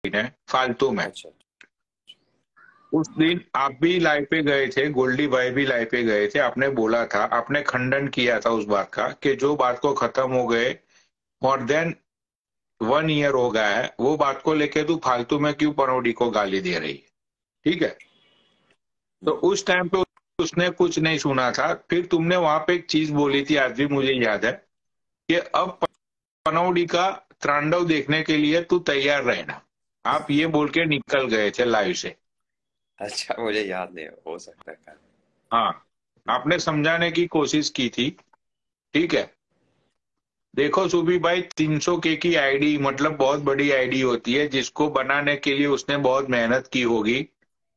दिन है फालतू में। अच्छा। उस दिन आप भी लाइव पे गए थे, गोल्डी भाई भी लाइव पे गए थे, आपने बोला था, आपने खंडन किया था उस बात का कि जो बात को खत्म हो गए मोर देन 1 ईयर हो गया है, वो बात को लेके तू फालतू में क्यों पनौडी को गाली दे रही है। ठीक है, तो उस टाइम पे उसने कुछ नहीं सुना था। फिर तुमने वहां पे एक चीज बोली थी, आज भी मुझे याद है, कि अब पनौडी का तांडव देखने के लिए तू तैयार रहना। आप ये बोल के निकल गए थे लाइव से। अच्छा, मुझे याद नहीं, हो सकता है। हाँ, आपने समझाने की कोशिश की थी। ठीक है, देखो सुबी भाई, 300K की आईडी मतलब बहुत बड़ी आईडी होती है, जिसको बनाने के लिए उसने बहुत मेहनत की होगी।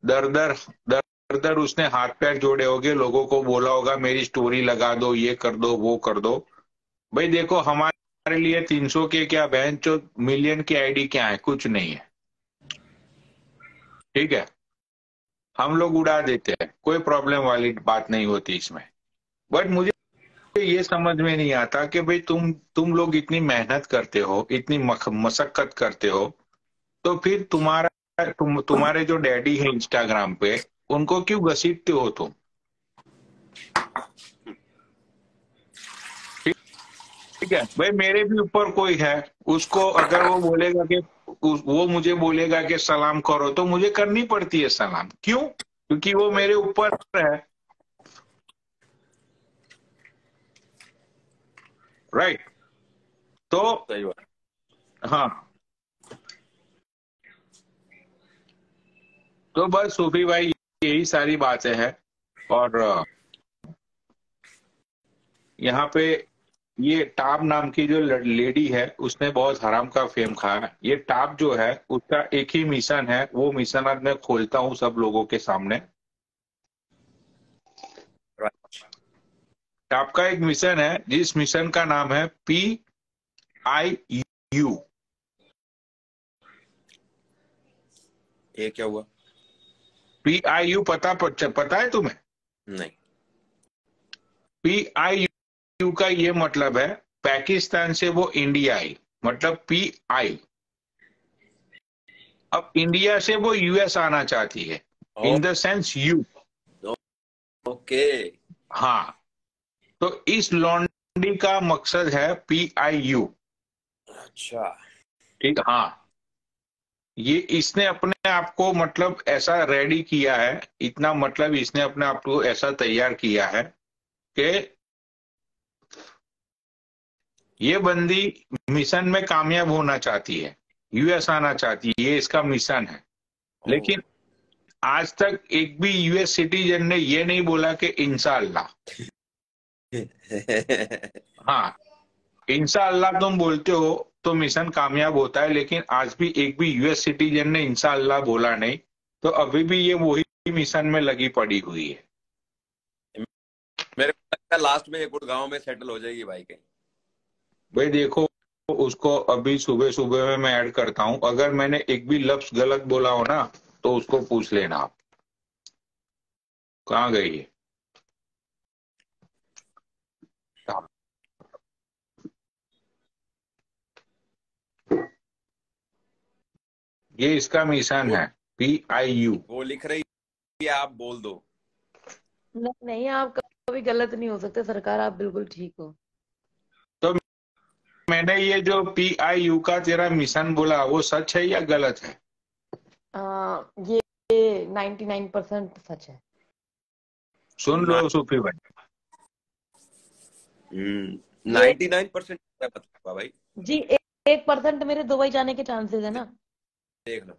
दर दर दर दर उसने हाथ पैर जोड़े होंगे, लोगों को बोला होगा मेरी स्टोरी लगा दो, ये कर दो, वो कर दो। भाई देखो, हमारे लिए 300K क्या, बहन चो मिलियन की आईडी क्या है, कुछ नहीं है। ठीक है, हम लोग उड़ा देते हैं, कोई प्रॉब्लम वाली बात नहीं होती इसमें। बट मुझे ये समझ में नहीं आता कि भाई तुम लोग इतनी मेहनत करते हो, इतनी मशक्कत करते हो, तो फिर तुम्हारे जो डैडी है इंस्टाग्राम पे, उनको क्यों घसीटते हो तुम। ठीक है भाई, मेरे भी ऊपर कोई है, उसको अगर वो बोलेगा कि वो मुझे बोलेगा कि सलाम करो, तो मुझे करनी पड़ती है सलाम। क्यों? क्योंकि वो भाई मेरे ऊपर है। राइट। तो सही बात। हाँ, तो बस सूफी भाई, यही सारी बातें हैं। और यहाँ पे ये टाप नाम की जो लेडी है, उसने बहुत हराम का फेम खाया। ये टाप जो है, उसका एक ही मिशन है, वो मिशन आज मैं खोलता हूँ सब लोगों के सामने। राइट। टाप का एक मिशन है, जिस मिशन का नाम है PIU। ये क्या हुआ? PIU पता है तुम्हें? नहीं। PIU का ये मतलब है, पाकिस्तान से वो इंडिया आई, मतलब PI। अब इंडिया से वो US आना चाहती है, oh, in the sense you. Okay. हाँ, तो इस लॉन्ड्री का मकसद है PIU। अच्छा। ठीक, हाँ। ये इसने अपने आप को मतलब ऐसा रेडी किया है, इतना मतलब इसने अपने आप को ऐसा तैयार किया है कि ये बंदी मिशन में कामयाब होना चाहती है, US आना चाहती है, ये इसका मिशन है। ओ। लेकिन आज तक एक भी US सिटीजन ने ये नहीं बोला कि इंशाअल्लाह। हाँ, इंशाअल्लाह तुम बोलते हो तो मिशन कामयाब होता है, लेकिन आज भी एक भी US सिटीजन ने इंशाअल्लाह बोला नहीं। तो अभी भी ये वही मिशन में लगी पड़ी हुई है। मेरे को लगता है लास्ट में ये गुड़गांव में सेटल हो जाएगी भाई कहीं। भाई देखो, उसको अभी सुबह सुबह में मैं ऐड करता हूं, अगर मैंने एक भी लफ्ज गलत बोला हो ना, तो उसको पूछ लेना आप, कहाँ गई है। ये इसका मिशन वो है, PIU। वो लिख रही है, आप बोल दो। नहीं नहीं, आप कभी गलत नहीं हो सकते सरकार, आप बिल्कुल ठीक हो। तो मैंने ये जो PIU का तेरा मिशन बोला, वो सच है या गलत है? ये 99% सच है। सुन लो सूफी भाई। ये 99% मतलब भाई। जी 1% मेरे दुबई जाने के चांसेस है ना। देख लो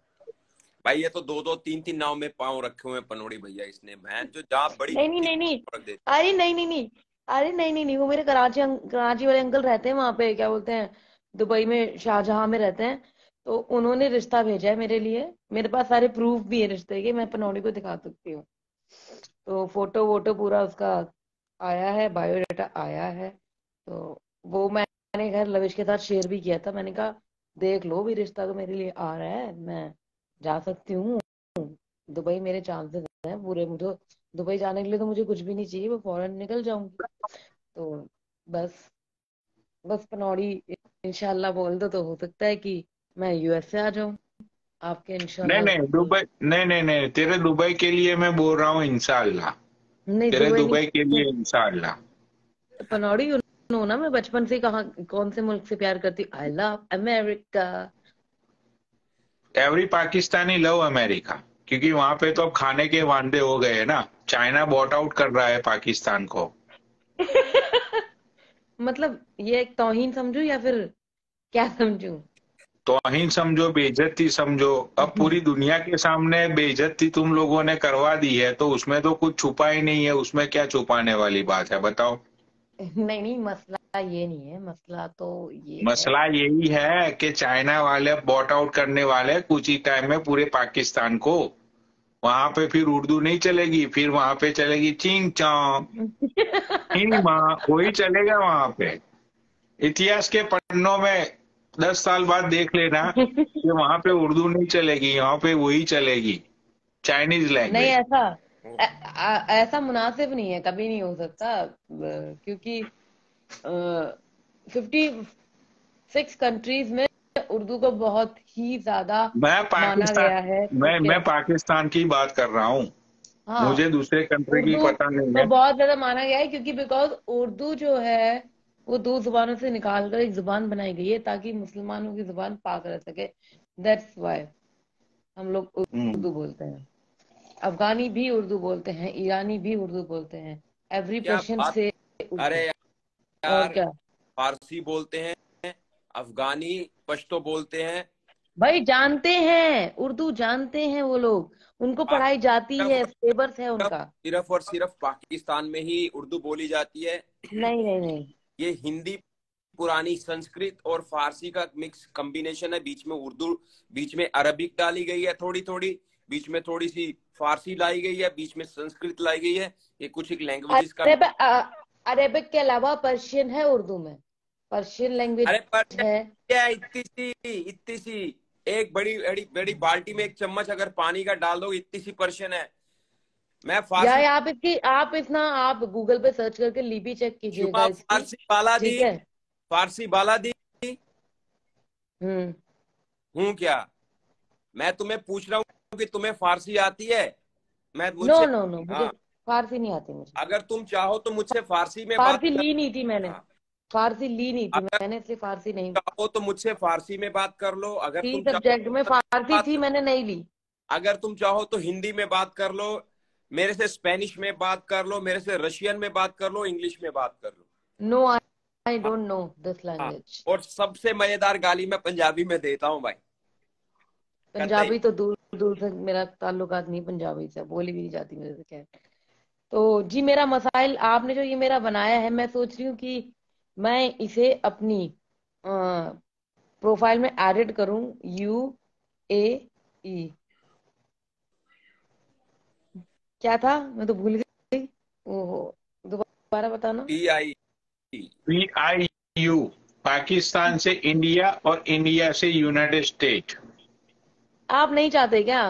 भाई, ये तो दो दो तीन तीन नाव में पांव रखे हुए हैं पनोड़ी भैया, इसने बहन जो जहाँ बड़ी नहीं नहीं होती नहीं नहीं, है रख देती। अरे नहीं नहीं नहीं, अरे नहीं नहीं नहीं, वो मेरे कराची वाले अंकल रहते हैं वहां पे, क्या बोलते हैं, दुबई में शाहजहां में रहते हैं। तो उन्होंने रिश्ता भेजा है मेरे लिए, मेरे पास सारे प्रूफ भी है रिश्ते के, मैं पनौड़ी को दिखा सकती हूँ। तो फोटो वोटो पूरा उसका आया है, बायोडाटा आया है। तो वो मैंने खैर लविश के साथ शेयर भी किया था, मैंने कहा देख लो भी, रिश्ता तो मेरे लिए आ रहा है, मैं जा सकती हूँ। दुबई मेरे चांसेस हैं पूरे, मुझे दुबई जाने के लिए तो मुझे कुछ भी नहीं चाहिए, मैं फौरन निकल जाऊंगी। तो बस बस पनौड़ी इंशाल्लाह बोल दो तो हो सकता है कि मैं US से आ जाऊं। आपके नहीं इंशाल्लाह नहीं की। दुबई, नहीं नहीं नहीं, तेरे दुबई के लिए मैं बोल रहा हूँ इंशाल्लाह। नहीं तेरे दुबई दुबई के नहीं। लिए इंशाल्लाह। पनौड़ी नो ना, मैं बचपन से कहाँ कौन से मुल्क से प्यार करती, I love America. Every Pakistani love America, क्योंकि वहां पे तो अब खाने के वांदे हो गए हैं ना। चाइना बॉट आउट कर रहा है पाकिस्तान को। मतलब ये एक तौहीन समझू या फिर क्या समझू? तौहीन समझो, बेइज्जती समझो। अब पूरी दुनिया के सामने बेइज्जती तुम लोगों ने करवा दी है, तो उसमें तो कुछ छुपा ही नहीं है। उसमें क्या छुपाने वाली बात है, बताओ। नहीं नहीं, मसला ये नहीं है, मसला तो ये है। मसला यही है कि चाइना वाले बॉट आउट करने वाले हैं कुछ ही टाइम में पूरे पाकिस्तान को। वहां पे फिर उर्दू नहीं चलेगी, फिर वहां पे चलेगी चिंग चौंग, हिंग माँ, वही चलेगा वहां पे। इतिहास के पन्नों में 10 साल बाद देख लेना कि वहां पे उर्दू नहीं चलेगी, वहां पे वही चलेगी, चाइनीज नहीं लैंग्वेज। ऐसा ऐसा मुनासिब नहीं है, कभी नहीं हो सकता, क्योंकि 56 कंट्रीज में उर्दू को बहुत ही ज्यादा मैं माना पाकिस्तान गया है, मैं ठीक है। मैं पाकिस्तान की बात कर रहा हूँ। हाँ, मुझे दूसरे कंट्री की उर्दू पता नहीं को है। बहुत ज्यादा माना गया है, क्योंकि बिकॉज उर्दू जो है वो दो जुबानों से निकालकर एक जुबान बनाई गई है ताकि मुसलमानों की जुबान पाक रह सके। दैट्स वाई हम लोग हम्म। उर्दू बोलते हैं। अफगानी भी उर्दू बोलते हैं, ईरानी भी उर्दू बोलते हैं, एवरी क्या पर्सन बात। से अरे उर्दू। और यार, क्या फारसी बोलते हैं, अफगानी, पश्तो बोलते हैं। भाई, जानते हैं उर्दू, जानते हैं वो लोग, उनको पढ़ाई जाती सिर्फ है, और सिलेबस है सिर्फ उनका। सिर्फ और सिर्फ पाकिस्तान में ही उर्दू बोली जाती है। नहीं नहीं नहीं। ये हिंदी, पुरानी संस्कृत और फारसी का मिक्स कॉम्बिनेशन है। बीच में उर्दू, बीच में अरबिक डाली गई है थोड़ी थोड़ी, बीच में थोड़ी सी फारसी लाई गई है, बीच में संस्कृत लाई गई है। ये कुछ एक लैंग्वेजेस का। अरेबिक के अलावा पर्शियन है उर्दू में, पर्शियन लैंग्वेज अरे पर है। क्या, इतनी सी एक बड़ी बड़ी बड़ी बाल्टी में एक चम्मच अगर पानी का डाल दो, इतनी सी पर्शियन है। मैं या फारसी। आप इतना आप गूगल पे सर्च करके लिपि चेक कीजिएगा शुमा इसकी। फारसी बालादी, ठीक है। फारसी बालादी हम्म। हूँ क्या? मैं तुम्हें पूछ रहा हूँ कि तुम्हें फारसी आती है? मैं नो मुझसे, नो नो, मुझे हाँ, फारसी नहीं आती मुझे। अगर तुम चाहो तो मुझसे फारसी में बात फारसी कर। ली नहीं थी मैंने, हाँ, फारसी ली नहीं थी अगर मैंने, इसलिए फारसी नहीं चाहो तो मुझसे फारसी में बात कर लो, अगर थी तुम चाहो सब्जेक्ट में, तो फारसी बात थी, कर, मैंने नहीं ली। अगर तुम चाहो तो हिंदी में बात कर लो, मेरे से स्पेनिश में बात कर लो, मेरे से रशियन में बात कर लो, इंग्लिश में बात कर लो। नो, आई हाँ, डोंट नो दिस हाँ। लैंग्वेज। और सबसे मजेदार गाली मैं पंजाबी में देता हूँ भाई। कतई। पंजाबी तो दूर दूर से मेरा ताल्लुकात नहीं, पंजाबी से बोली भी नहीं जाती मेरे से, खैर। तो जी, मेरा मसाइल आपने जो ये मेरा बनाया है, मैं सोच रही हूँ कि मैं इसे अपनी प्रोफाइल में एडिट करूं। UAE क्या था, मैं तो भूल गई। ओहो, दोबारा बताना। PI। PIU, पाकिस्तान से इंडिया और इंडिया से यूनाइटेड स्टेट। आप नहीं चाहते क्या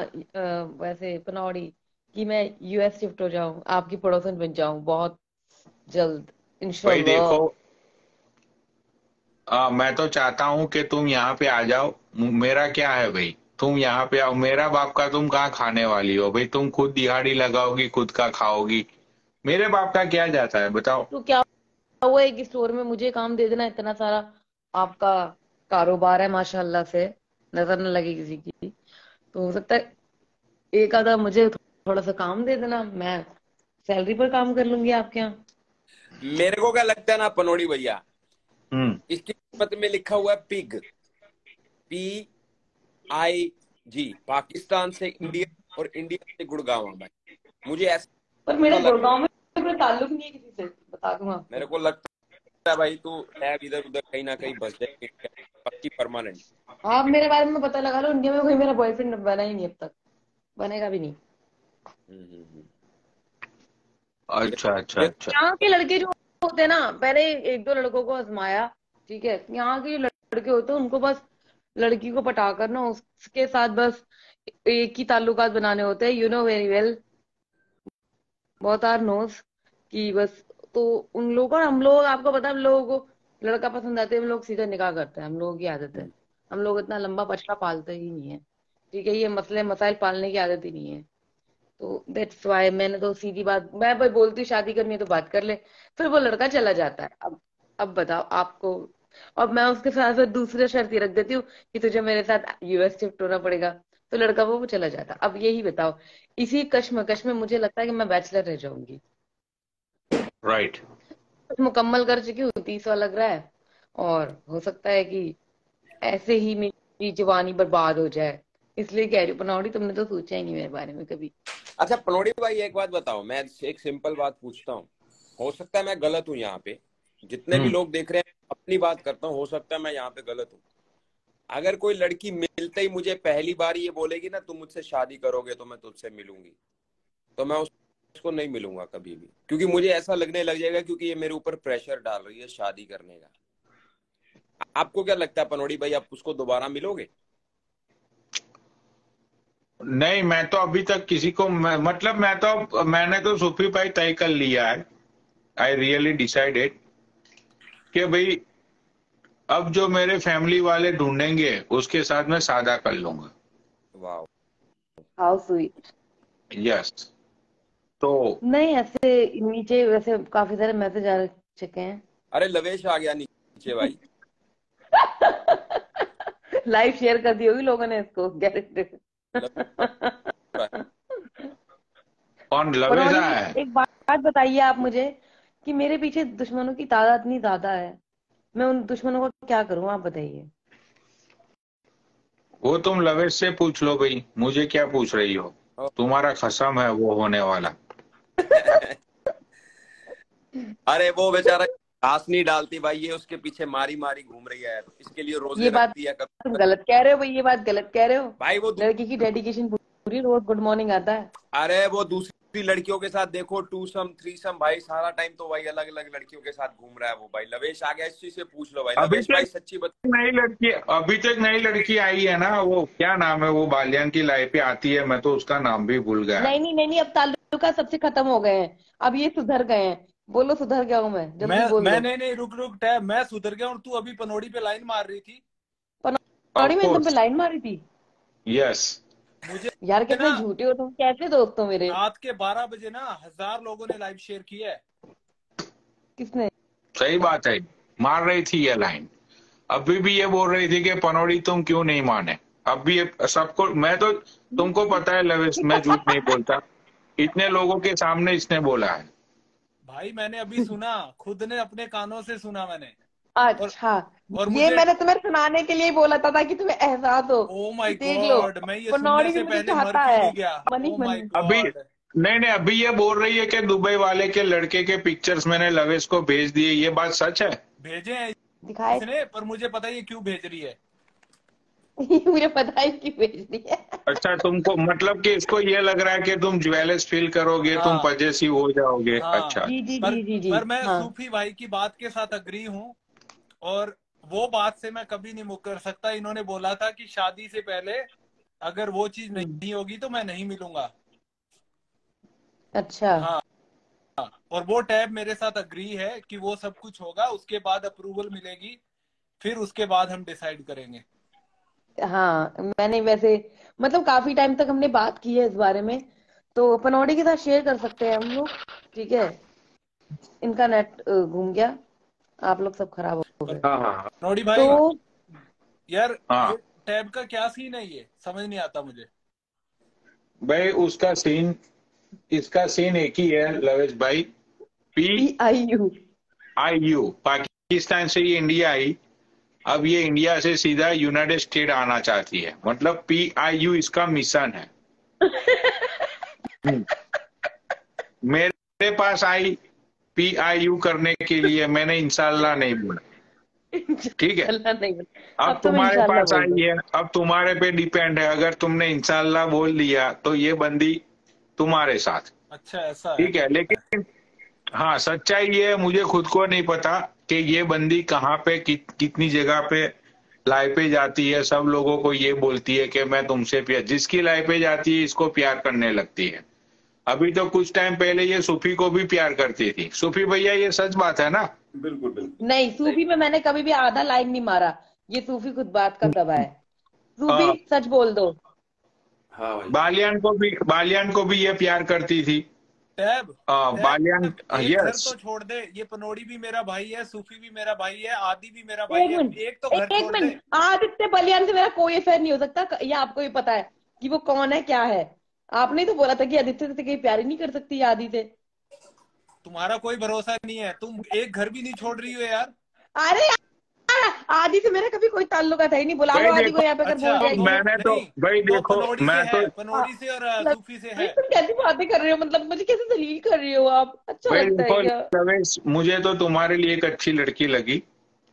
वैसे पनौड़ी कि मैं US शिफ्ट हो जाऊं, आपकी पड़ोसन बन जाऊं बहुत जल्द, भाई इंशाल्लाह। देखो, मैं तो चाहता हूं कि तुम यहाँ पे आ जाओ। मेरा क्या है भाई, तुम यहाँ पे आओ। मेरा बाप का तुम कहाँ खाने वाली हो भाई? तुम खुद दिहाड़ी लगाओगी, खुद का खाओगी। मेरे बाप का क्या जाता है, बताओ। तो क्या हुआ, एक स्टोर में मुझे काम दे देना, इतना सारा आपका कारोबार है माशाल्लाह से, नजर न लगे किसी की। तो हो सकता है एक आधा मुझे थोड़ा सा काम दे देना, मैं सैलरी पर काम कर लूंगी आपके यहाँ। मेरे को क्या लगता है ना पनोड़ी भैया, हम्म। इसकी किस्मत में लिखा हुआ है पिग, PIG। पाकिस्तान से इंडिया और इंडिया से गुड़गांव भाई। मुझे पर मेरा ऐसा लग, गुड़गांव में कोई ताल्लुक नहीं है किसी से, बता दूं मेरे आपको। को लगता है भाई तू टैब इधर उधर कहीं ना कहीं बस जाएगी, पक्की परमानेंट। आप मेरे बारे में पता लगा लो, इंडिया में कोई मेरा बॉयफ्रेंड बना ही नहीं अब तक, बनेगा भी नहीं। हम्म। ये अच्छा अच्छा ये अच्छा। यहाँ के लड़के जो होते हैं ना, पहले एक दो लड़कों को आजमाया, ठीक है, यहाँ के जो लड़के होते हैं उनको बस लड़की को पटाकर ना उसके साथ बस एक ही ताल्लुकात बनाने होते हैं, यू नो वेरी वेल, बहुत आर नोस कि बस। तो उन लोगों और हम लोग, आपको पता है, हम लोगों को लड़का पसंद आते हैं, हम लोग सीधा निकाह करते हैं, हम लोगों की आदत है। हम लोग इतना लंबा पचड़ा पालते ही नहीं है, ठीक है, ये मसले मसाइल पालने की आदत ही नहीं है। तो दैट्स वाई मैंने तो सीधी बात, मैं भाई बोलती हूँ शादी करनी है तो बात कर ले, फिर वो लड़का चला जाता है। अब बताओ आपको, अब मैं उसके साथ साथ दूसरे शर्त ये रख देती हूँ कि तुझे मेरे साथ यूएस शिफ्ट होना पड़ेगा, तो लड़का वो चला जाता। अब यही बताओ, इसी कश्मकश में मुझे लगता है कि मैं बैचलर रह जाऊंगी। राइट। मुकम्मल कर चुकी हूँ, 30वां लग रहा है, और हो सकता है कि ऐसे ही मेरी जवानी बर्बाद हो जाए। इसलिए कह रही हूँ पनौड़ी, तुमने तो सोचा ही नहीं मेरे बारे में कभी। अच्छा पनौड़ी भाई एक बात बताओ, मैं एक सिंपल बात पूछता हूँ, हो सकता है मैं गलत हूँ यहाँ पे, जितने भी लोग देख रहे हैं अपनी बात करता हूँ, हो सकता है मैं यहाँ पे गलत हूँ। अगर कोई लड़की मिलते ही मुझे पहली बार ये बोलेगी ना तुम मुझसे शादी करोगे तो मैं तुझसे मिलूंगी, तो मैं उसको नहीं मिलूंगा कभी भी, क्योंकि मुझे ऐसा लगने लग जाएगा क्योंकि ये मेरे ऊपर प्रेशर डाल रही है शादी करने का। आपको क्या लगता है पनौड़ी भाई, आप उसको दोबारा मिलोगे? नहीं, मैं तो अभी तक किसी को मतलब मैंने तो सूफी भाई तय कर लिया है। आई रियली डिसाइडेड कि भाई अब जो मेरे फैमिली वाले ढूंढेंगे उसके साथ मैं सादा कर लूंगा। वाह, हाउ स्वीट। यस। तो नहीं, ऐसे नीचे वैसे काफी सारे मैसेज आ चुके हैं। अरे लवेश आ गया नीचे भाई। लाइव शेयर कर दी होगी लोगों ने इसको, गारंटी। कौन पनौड़ी लवेजा जी, है? एक बात बताइए आप मुझे कि मेरे पीछे दुश्मनों की तादाद इतनी ज्यादा है, मैं उन दुश्मनों को क्या करूं, आप बताइए। वो तुम लवेज से पूछ लो भाई, मुझे क्या पूछ रही हो? तुम्हारा खसम है वो होने वाला। अरे वो बेचारा घास नहीं डालती भाई, ये उसके पीछे मारी मारी घूम रही है, इसके लिए रोजे ये बात रखती है तुम कभी। गलत कह रहे हो भाई, ये बात गलत कह रहे हो। भाई वो लड़की की डेडिकेशन पूरी, रोज गुड मॉर्निंग आता है। अरे वो दूसरी लड़कियों के साथ देखो, टू सम थ्री सम, भाई सारा टाइम तो भाई अलग अलग लड़कियों के साथ घूम रहा है वो। भाई लवेश आ गया, इस चीज से पूछ लो भाई, अभी लवेश भाई तक सच्ची बता। अभी तक नई लड़की आई है ना, वो क्या नाम है, वो बालियान की लाइफ पे आती है, मैं तो उसका नाम भी भूल गया। नहीं नहीं नहीं नहीं, अब ताल्लुका सबसे खत्म हो गए हैं, अब ये सुधर गए हैं। बोलो सुधर गया हूं मैं, जल्दी बोल दो। नहीं नहीं, रुक रुक टैब, मैं सुधर गया हूँ। तू अभी पनौड़ी पे लाइन मार रही थी। पनौड़ी ऑफ में तुम पे कोर्स। लाइन मारी थी? यस। मुझे यार ना कितने झूठे हो तुम, कैसे दोस्त हो मेरे। रात के 12 बजे ना 1000 लोगों ने लाइव शेयर किया है। किसने? सही बात है, मार रही थी ये लाइन। अभी भी ये बोल रही थी कि पनौड़ी तुम क्यों नहीं माने। अब भी सबको, मैं तो, तुमको पता है लवेश, मैं झूठ नहीं बोलता। इतने लोगों के सामने इसने बोला है। भाई मैंने अभी सुना, खुद ने अपने कानों से सुना मैंने। अच्छा, और ये मुझे, मैंने तुम्हें सुनाने के लिए बोला था ताकि तुम्हें एहसास हो ओ कि माय देख लो, गॉड, मैं ये सुनने पनौड़ी भी से मुझे पहले मर चाहता क्यों है। नहीं गया। Money oh my money. अभी गॉड। नहीं नहीं, अभी ये बोल रही है कि दुबई वाले के लड़के के पिक्चर्स मैंने लवेश को भेज दिए, ये बात सच है? भेजे हैं दिखाए। इसने, पर मुझे पता है ये क्यों भेज रही है। मुझे पता है कि भेज दी है। अच्छा, तुमको मतलब कि इसको ये लग रहा है कि तुम ज्वेलस फील करोगे, तुम हाँ पजेसिव हो जाओगे। हाँ। अच्छा। जी जी पर जी जी जी। पर मैं हाँ। सूफी भाई की बात के साथ अग्री हूँ, और वो बात से मैं कभी नहीं मुकर सकता। इन्होंने बोला था कि शादी से पहले अगर वो चीज नहीं होगी तो मैं नहीं मिलूंगा। अच्छा। हाँ, और वो टैब मेरे साथ अग्री है कि वो सब कुछ होगा, उसके बाद अप्रूवल मिलेगी, फिर उसके बाद हम डिसाइड करेंगे। हाँ, मैंने वैसे मतलब काफी टाइम तक हमने बात की है इस बारे में, तो पनौड़ी के साथ शेयर कर सकते हैं हम लोग। ठीक है, इनका नेट घूम गया, आप लोग सब खराब हो पर गए। हाँ हाँ नोडी तो भाई, यार हाँ। ये टैब का क्या सीन है, ये समझ नहीं आता मुझे। भाई उसका सीन, इसका सीन एक ही है लवेश भाई। PIU। PIU, पाकिस्तान से ये इंडिया आई, अब ये इंडिया से सीधा यूनाइटेड स्टेट आना चाहती है, मतलब PIU इसका मिशन है। हम्म। मेरे पास आई PIU करने के लिए, मैंने इंशाल्लाह नहीं बोला। ठीक है, इंशाल्लाह नहीं बोल, अब अब तुम तुम्हारे इंशाल्लाह पास बोल दो। आई है, अब तुम्हारे पे डिपेंड है। अगर तुमने इंशाल्लाह बोल दिया तो ये बंदी तुम्हारे साथ। अच्छा ऐसा है। ठीक है, लेकिन हाँ, सच्चाई ये है, मुझे खुद को नहीं पता कि ये बंदी कहाँ पे कितनी जगह पे लाइफ पे जाती है। सब लोगों को ये बोलती है कि मैं तुमसे प्यार, जिसकी लाइफ पे जाती है इसको प्यार करने लगती है। अभी तो कुछ टाइम पहले ये सूफी को भी प्यार करती थी। सूफी भैया, ये सच बात है ना? बिल्कुल बिल्कुल। नहीं, सूफी में मैंने कभी भी आधा लाइन नहीं मारा, ये सूफी खुद बात का दबा है। सूफी हाँ, सच बोल दो। हाँ भाई। बालियान को भी ये प्यार करती थी। टैब बालियान, एक घर यस। तो छोड़ दे, ये पनोड़ी भी मेरा भाई है, सूफी भी मेरा भाई है, आदि भी मेरा भाई एक है, मिनट, एक तो घर एक छोड़ दे। मिनट, आदित्य बलियान से मेरा कोई अफेयर नहीं हो सकता, ये आपको भी पता है कि वो कौन है क्या है। आपने तो बोला था कि आदित्य से कहीं प्यार ही नहीं कर सकती आदि से। तुम्हारा कोई भरोसा नहीं है, तुम एक घर भी नहीं छोड़ रही हो यार। अरे यार, आदि से मेरा कभी कोई ताल्लुकात है ही नहीं, बुला लो भाई आदि को देखो, यहाँ पे अगर अच्छा बोल तो जाएगी। नहीं, भाई तो देखो, पनोड़ी से मैं तो है, पनोड़ी से और सूफी से भाई है। तुम कैसी बातें कर रहे हो, मतलब मुझे कैसे दलील कर रही हो आप, अच्छा भाई लगता है देखो क्या? लवेश, मुझे तो तुम्हारे लिए एक अच्छी लड़की लगी।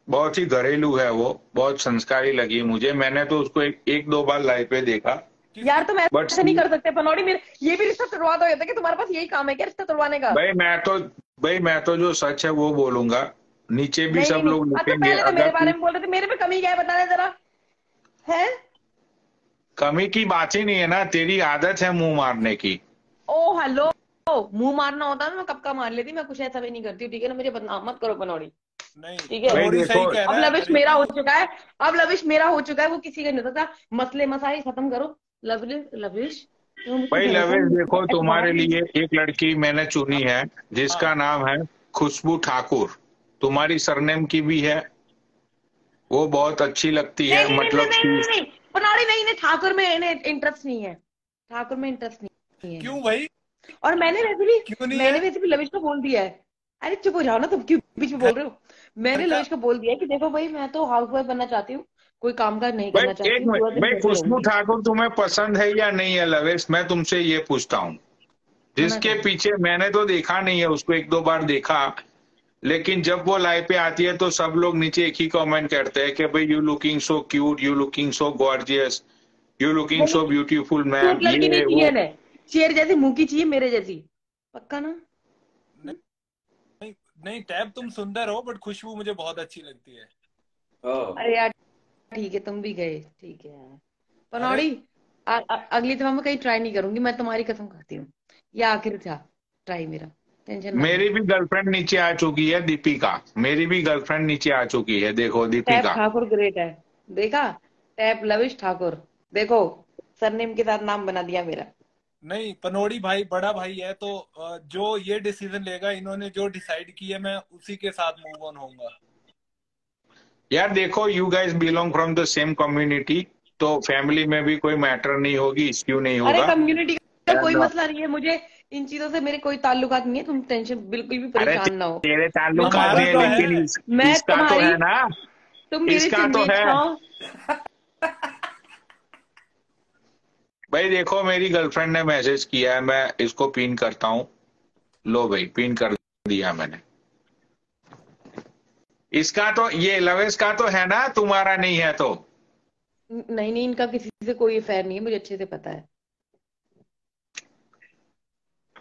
बहुत ही घरेलू है वो, बहुत संस्कारी लगी मुझे। मैंने तो उसको एक दो बार लाइव पे देखा। यार किसको? तुम बट ऐसा नहीं कर सकते पनौड़ी, मेरे ये भी रिश्ता तुड़वा दो, कि तुम्हारे पास यही काम है क्या रिश्ता तुड़वाने का? भाई मैं तो जो सच है वो बोलूंगा। नीचे भी नहीं नहीं सब नहीं, लोग अच्छा लिखेंगे। पहले तो अगर मेरे बारे तू, में बोल रहे थे, मेरे पे कमी क्या है बताना जरा, है? कमी की बात ही नहीं है ना, तेरी आदत है मुंह मारने की। ओ हेलो, मुंह मारना होता ना मैं कब का मार लेती, मैं कुछ ऐसा भी नहीं करती हूँ, ठीक है ना, मुझे बदनाम मत करो पनौड़ी। नहीं, ठीक है, भाई पनोड़ी देखो, सही कह अब रहा है लविश मेरा हो रितु। चुका है, अब लविश मेरा हो चुका है, वो किसी का नहीं हो सकता। मसले मसाइल खत्म करो। लविश लविश, तुम्हें मुझसे भाई भरोसा लवेश नहीं है, देखो, एतबार तुम्हारे नहीं लिए है। एक लड़की मैंने चुनी है जिसका हाँ, नाम है खुशबू ठाकुर। तुम्हारी सरनेम की भी है। वो बहुत अच्छी लगती नहीं है, नहीं नहीं नहीं मतलब नहीं शी। नहीं नहीं, पनौड़ी नहीं नहीं, ठाकुर में इन्हें इंटरेस्ट नहीं है, ठाकुर में इंटरेस्ट नहीं है। क्यों भाई, और क्यों नहीं है? मैंने वैसे भी लविश को बोल दिया है। अरे चुप हो जाओ ना, तुम क्यों बीच में घर बोल रहे हो? मैंने का। लविश को बोल दिया है कि देखो भाई, मैं तो हाउस वाइफ बनना चाहती हूँ, कोई काम काज नहीं करना भाई चाहती एक हूँ, पूरा मिनट, दिन भाई घर में खुशबू रहूंगी। ठाकुर तुम्हें पसंद है या नहीं है लवेश, मैं तुमसे ये पूछता हूँ। मना जिसके कर दो। पीछे, मैंने तो देखा नहीं है उसको, एक दो बार देखा। लेकिन जब वो लाइव पे आती है तो सब लोग नीचे एक ही कमेंट करते हैं कि भाई you looking so cute, you looking so gorgeous, you looking नहीं, सो ब्यूटीफुल मैम, क्यूट लड़की नहीं ये चाहिए वो। इन्हें, शेर जैसी मुंह की चाहिए, मेरे जैसी। पक्का ना? नहीं, नहीं, नहीं टैब तुम सुंदर हो, बट खुशबू मुझे बहुत अच्छी लगती है। हाँ अरे यार ठीक है, तुम भी गए, ठीक है यार। अरे पनौड़ी, अगली दफा मैं कहीं ट्राई नहीं करूंगी, मैं तुम्हारी कसम खाती हूँ। ये आखिर था ट्राई मेरा, टेंशन ना लो। मेरी भी गर्लफ्रेंड नीचे आ चुकी है, दीपिका। मेरी भी गर्लफ्रेंड नीचे आ चुकी है, देखो टैप दीपिका। ठाकुर ग्रेट है, देखा? टैप लविश ठाकुर, देखो, सरनेम के साथ नाम बना दिया मेरा। नहीं, पनोड़ी भाई बड़ा भाई है, तो जो ये डिसीजन लेगा, इन्होंने जो डिसाइड किया, मैं उसी के साथ मूव ऑन होऊंगा। यार देखो, you guys belong from the same community, तो फैमिली में भी कोई मैटर नहीं होगी, इश्यू नहीं अरे होगा। कम्युनिटी का कोई एंड मसला नहीं है मुझे, इन चीजों से मेरे कोई ताल्लुकात नहीं है, तुम टेंशन बिल्कुल भी अरे परेशान ना हो। तेरे मैं ताल्लुकात हमारा नहीं तुम्हारी है, तो चुन, लेकिन है। मैं इसका तो तुम्हारी, है ना। तुम मेरी इसका तो चुन्नी है। छाओ। भाई देखो, मेरी गर्लफ्रेंड ने मैसेज किया है, मैं इसको पिन करता हूँ। लो भाई, पिन कर दिया मैंने। इसका तो, ये लवेश का तो है ना, तुम्हारा नहीं है तो। नहीं नहीं, इनका किसी से कोई अफेयर नहीं है, मुझे अच्छे से पता है।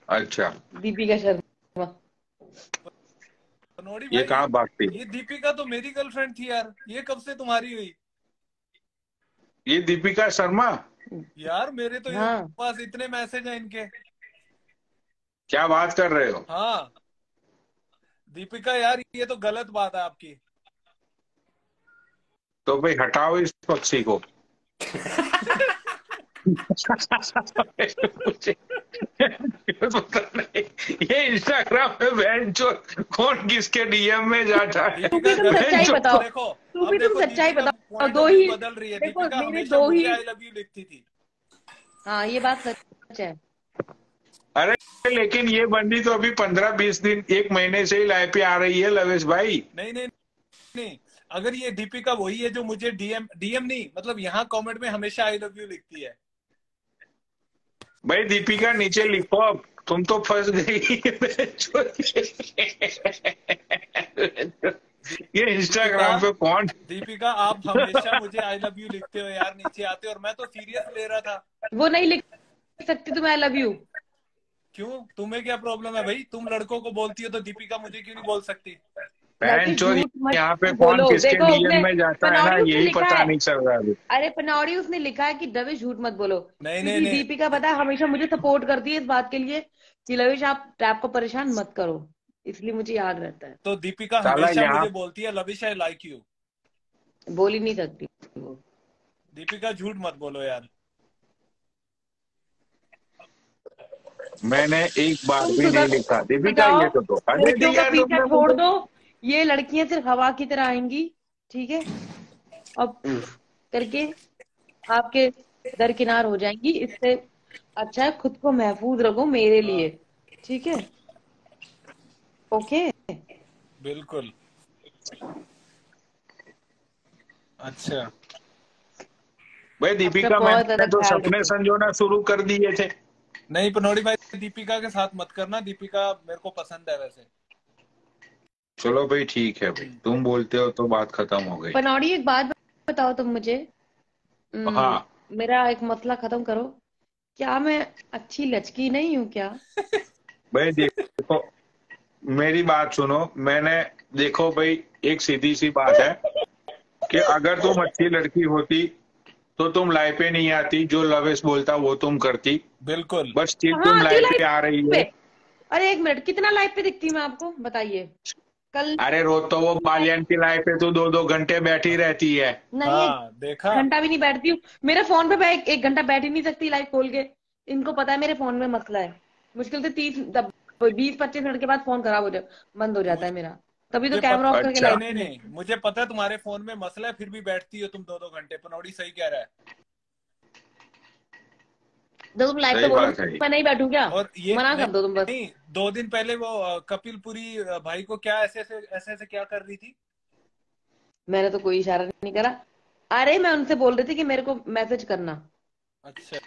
अच्छा, दीपिका शर्मा। पनोड़ी ये भाई, कहाँ भागती? ये दीपिका तो मेरी गर्लफ्रेंड थी यार, ये कब से तुम्हारी हुई? ये दीपिका शर्मा? यार मेरे तो हाँ, पास इतने मैसेज हैं इनके। क्या बात कर रहे हो? हाँ दीपिका यार, ये तो गलत बात है आपकी। तो भाई हटाओ इस पक्षी को। मुझे पता नहीं, ये इंस्टाग्राम पे बहन चो कौन किसके डीएम में जाता है। सूफी दीपिका तुम गलत बहन सच्चाई चो बात, को। बताओ, देखो। अब सूफी तुम देखो सच्चाई दीपिका बताओ, पॉइंट दो ऑफ व्यू ही, बदल रही है, देखो दीपिका मेरे हमेशा दो मुझे ही, आई लव यू लिखती थी। हाँ ये बात सच है। अरे लेकिन ये बंदी तो अभी 15-20 दिन, एक महीने से ही लाइव पे आ रही है लवेश भाई। नहीं नहीं नहीं, अगर ये दीपिका वही है जो मुझे डीएम डीएम नहीं, मतलब यहाँ कमेंट में हमेशा आई लव यू लिखती है। भाई दीपिका नीचे लिखो अब, तुम तो फंस गई। ये दीपिका, इंस्टाग्राम पे कौन? दीपिका आप हमेशा मुझे आई लव यू लिखते हो यार, नीचे आते हो, और मैं तो सीरियस ले रहा था। वो नहीं लिख सकती तुम आई लव यू? क्यों, तुम्हें क्या प्रॉब्लम है भाई? तुम लड़कों को बोलती हो तो दीपिका मुझे क्यों नहीं बोल सकती? बहन लड़की चो, झूठ मत यहाँ पे कौन बोलो, किसके देखो उसने, डीएम में जाता है ना, पनौड़ी उसने यही लिखा पता है, नहीं चल रहा अभी। अरे पनौड़ी उसने लिखा है कि दवे झूठ मत बोलो, नहीं नहीं क्योंकि नहीं, दीपिका पता है हमेशा मुझे सपोर्ट करती है इस बात के लिए कि लविश आप टैप को परेशान मत करो, इसलिए मुझे याद रहता है। तो दीपिका साला हमेशा यहाँ, मुझे बोलती है लविश आई लाइक यू। बोल ही नहीं सकती वो। दीपिका झूठ मत बोलो यार। मैंने एक बार तुम भी नहीं लिखा सुधर दीपिका, जाओ, ये तो अरे लड़कियों नहीं का यार, पीछा तुमने छोड़ मुझे दो। ये लड़कियां सिर्फ हवा की तरह आएंगी, ठीक है, अब करके आपके दरकिनार हो जाएंगी। इससे अच्छा है खुद को महफूज रखो मेरे हाँ लिए, ठीक है? ओके। बिल्कुल। अच्छा भाई अपना दीपिका, बहुत मैंने ज्यादा तो ख्याल सपने रखो। संजोना शुरू कर दिए थे। नहीं पनौड़ी भाई, दीपिका के साथ मत करना, दीपिका मेरे को पसंद है वैसे। चलो भाई ठीक है भाई, हम्म। तुम बोलते हो तो बात खत्म हो गई। पनौड़ी एक बात बताओ तुम मुझे। हाँ मेरा एक मसला खत्म करो। क्या मैं अच्छी लचकी नहीं हूँ क्या? भाई देखो, मेरी बात सुनो। मैंने, देखो भाई, एक सीधी सी बात है कि अगर तुम अच्छी लड़की होती तो तुम लाइफ पे नहीं आती, जो लवेश बोलता वो तुम करती। बिल्कुल। बट स्टिल कहाँ तुम आती हूँ लाइफ लाइफ पे आ रही पे? हो। अरे एक मिनट, कितना लाइफ पे दिखती हूँ मैं आपको बताइए? कल अरे रोज तो वो बालियान की लाइफ पे तो 2-2 घंटे बैठी रहती है। नहीं, एक हाँ देखा। घंटा भी नहीं बैठती हूँ। मेरे फोन पे मैं एक घंटा बैठ ही नहीं सकती लाइव खोल के। इनको पता है मेरे फोन में मसला है। मुश्किल से 20-25 मिनट के बाद फोन खराब हो जाए, बंद हो जाता है मेरा। तभी तो मुझे कैमरा ऑफ करके अच्छा, लाइव नहीं नहीं नहीं, देखती। मुझे पता है तुम्हारे फोन में मसला है, फिर भी बैठती हो तुम 2-2 घंटे। पनौड़ी सही कह रहा है। तो तुम लाइव पे सही बोलो बात है। मैं नहीं बैठू क्या? और ये मना नहीं, कर दो तुम बस। नहीं 2 दिन पहले वो कपिल पुरी भाई को क्या ऐसे क्या कर रही थी? मैंने तो कोई इशारा नहीं करा। अरे मैं उनसे बोल रही थी कि मेरे को मैसेज करना। अच्छा।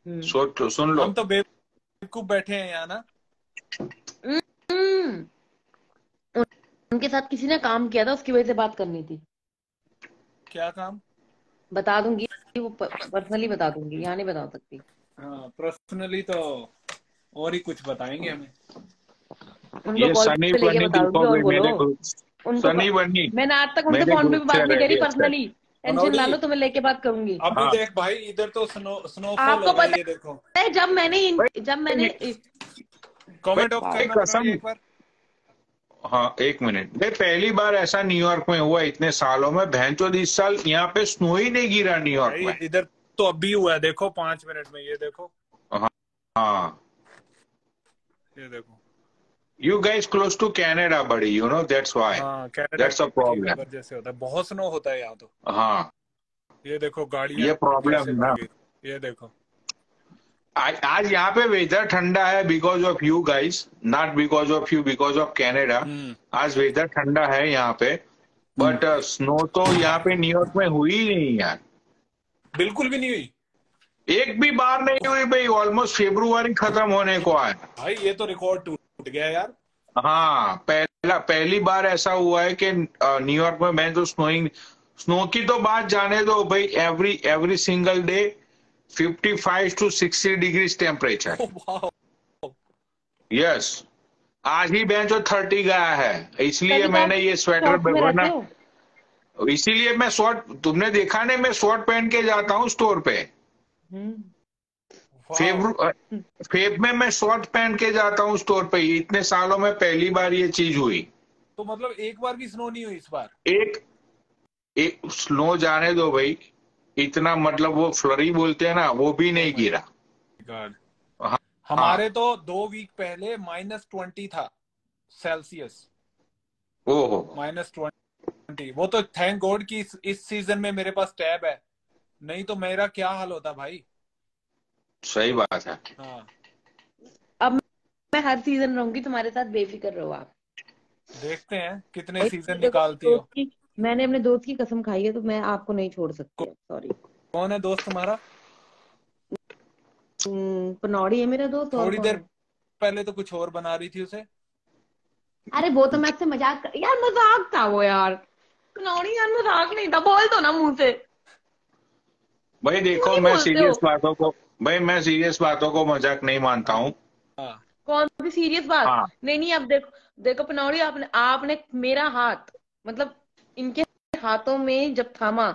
हम्म। सुन लो। हम तो बेवकूफ बैठे हैं यहाँ ना। हम्म। उनके साथ किसी ने काम किया था, उसकी वजह से बात करनी थी। क्या काम? बता दूंगी, वो पर्सनली बता दूंगी, यहाँ नहीं बता सकती। हाँ पर्सनली तो और ही कुछ बताएंगे हमें। उनको ये कॉल सनी पे लेके बनी बता दूंगी और दिखोगे बोलो मेरे ग्रुप। उनको सनी बनी मैंने आज तक उनसे मेरे फोन पे ग्रुप भी से बात नहीं करी रह गए। पर्सनली। टेंशन पनौड़ी ला लो, तुम्हें लेके बात करूंगी। अभी हाँ देख भाई, इधर तो स्नोफॉल आपको हो रहा है, पता ये देखो। है जब मैंने भाई कमेंट ऑफ भाई करना पनौड़ी कसम। एक बार। हाँ एक मिनट भाई, पहली बार ऐसा न्यूयॉर्क में हुआ इतने सालों में। भैंचोद इस साल यहाँ पे स्नो ही नहीं गिरा न्यूयॉर्क भाई में। इधर तो अभी हुआ है, देखो 5 मिनट में, ये देखो। हाँ हाँ। ये देखो। You guys close to Canada बड़ी, यू नो दैट्स व्हाई। हाँ Canada that's a key problem. वजह से होता है, बहुत स्नो होता है यहाँ तो। हाँ ये देखो गाड़ियां ये प्रॉब्लम कैसे है ना। भागे। ये देखो। आज यहाँ पे वेदर ठंडा है because of you guys, not because of you, because of Canada. Hmm. आज वेदर ठंडा है यहाँ पे। हम्म। बट स्नो तो यहाँ पे न्यूयॉर्क में हुई ही नहीं यार। बिल्कुल भी नहीं हुई। एक भी बार नहीं हुई भाई। ऑलमोस्ट फेब्रुआरी खत्म होने को आया। भाई ये तो रिकॉर्ड टूट गया यार। हाँ पहली बार ऐसा हुआ है कि न्यूयॉर्क में, मैं तो स्नो की तो बात जाने दो भाई। Every single day 55 to 60 degree temperature. वाह। यस। आज ही बेंच 30 गया है, इसलिए तभी तो आप मैंने ये स्वेटर शॉर्ट्स में रहते वरना, हो। इसीलिए मैं शॉर्ट, तुमने देखा नहीं, मैं शॉर्ट पहन के जाता हूँ स्टोर पे। हम्म। फेब फेब में मैं शॉर्ट पहन के जाता हूँ स्टोर पे। इतने सालों में पहली बार ये चीज हुई। तो मतलब एक बार भी स्नो नहीं हुई इस बार? एक एक स्नो जाने दो भाई, इतना मतलब वो फ्लरी बोलते हैं ना, वो भी ओ नहीं माय गिरा। गॉड। हाँ हमारे हाँ। तो 2 वीक पहले -20 था सेल्सियस। ओहो। -20। वो तो थैंक गॉड कि इस सीजन में मेरे पास टैब है, नहीं तो मेरा क्या हाल होता भाई। सही बात है। हाँ अब मैं हर सीजन रहूंगी तुम्हारे साथ, बेफिक्र रहो आप। देखते हैं कितने भाई सीजन देखो, निकालती हो। मैंने अपने दोस्त की कसम खाई है, तो मैं आपको नहीं छोड़ सकती, सॉरी। कौन है दोस्त तुम्हारा? पनौड़ी है मेरा दोस्त, और थोड़ी कौन देर है? पहले तो कुछ और बना रही थी उसे। अरे वो तो मैं आपसे यार मजाक था वो यार। पनौड़ी यार मजाक नहीं था, बोल दो ना मुंह से। भाई क्यों देखो, नहीं मैं बोलते हो? सीरियस बातों को, भाई मैं सीरियस बातों को मजाक नहीं मानता हूँ। हाँ। कौन सी सीरियस बात? हाँ नहीं नहीं, अब देखो, देखो पनौड़ी, आपने आपने मेरा हाथ, मतलब इनके हाथों में जब थामा,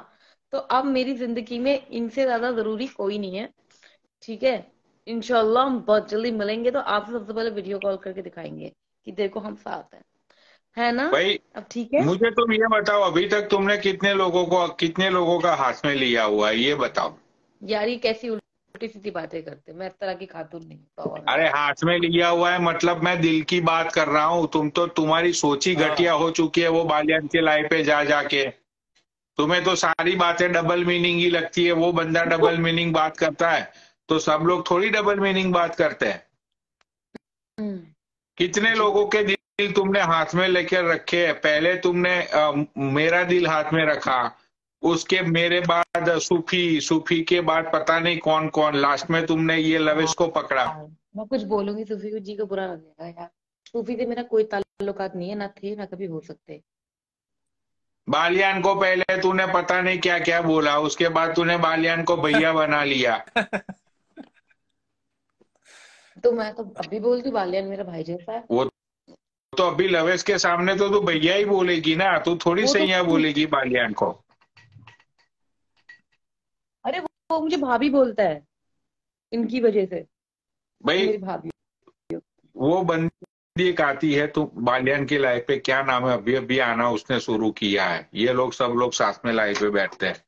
तो अब मेरी जिंदगी में इनसे ज्यादा जरूरी कोई नहीं है, ठीक है? इंशाल्लाह हम बहुत जल्दी मिलेंगे, तो आपसे सबसे पहले वीडियो कॉल करके दिखाएंगे कि देखो हम साथ हैं, है ना? भाई, अब ठीक है। मुझे तुम ये बताओ, अभी तक तुमने कितने लोगों का हाथ में लिया हुआ है, ये बताओ। यार ये कैसी उल्टी उल्टी सीधी बातें करते, मैं इस तरह की खातून नहीं हूँ। और अरे हाथ में लिया हुआ है मतलब मैं दिल की बात कर रहा हूँ। तुम तो तुम्हारी सोच ही हाँ घटिया हो चुकी है वो बालियान के लाइफ पे जा जाके। तुम्हें तो सारी बातें डबल मीनिंग ही लगती है। वो बंदा डबल मीनिंग बात करता है तो सब लोग थोड़ी डबल मीनिंग बात करते हैं। कितने जी लोगों के दिल तुमने हाथ में लेकर रखे हैं। पहले तुमने मेरा दिल हाथ में रखा, उसके मेरे बाद सूफी, सूफी के बाद पता नहीं कौन कौन, लास्ट में तुमने ये लवेश को पकड़ा। यार, मैं कुछ बोलूंगी सूफी जी को बुरा लगेगा यार। सूफी से मेरा कोई ताल्लुकात नहीं है, ना थे ना कभी हो सकते। बालियान को पहले तूने पता नहीं क्या क्या बोला, उसके बाद तूने बालियान को भैया बना लिया। तो मैं तो अभी बोलती हूँ, बालियान मेरा भाई जैसा है। वो तो अभी लवेश के सामने तो तू भैया ही बोलेगी ना, तू थोड़ी वो तो सैया बोलेगी बालियान को। अरे वो मुझे भाभी बोलता है इनकी वजह से। भाई मेरी भाभी। वो बंदी एक आती है तो बालियान की लाइफ पे क्या नाम है, अभी अभी आना उसने शुरू किया है। ये लोग सब लोग साथ में लाइफ पे बैठते हैं।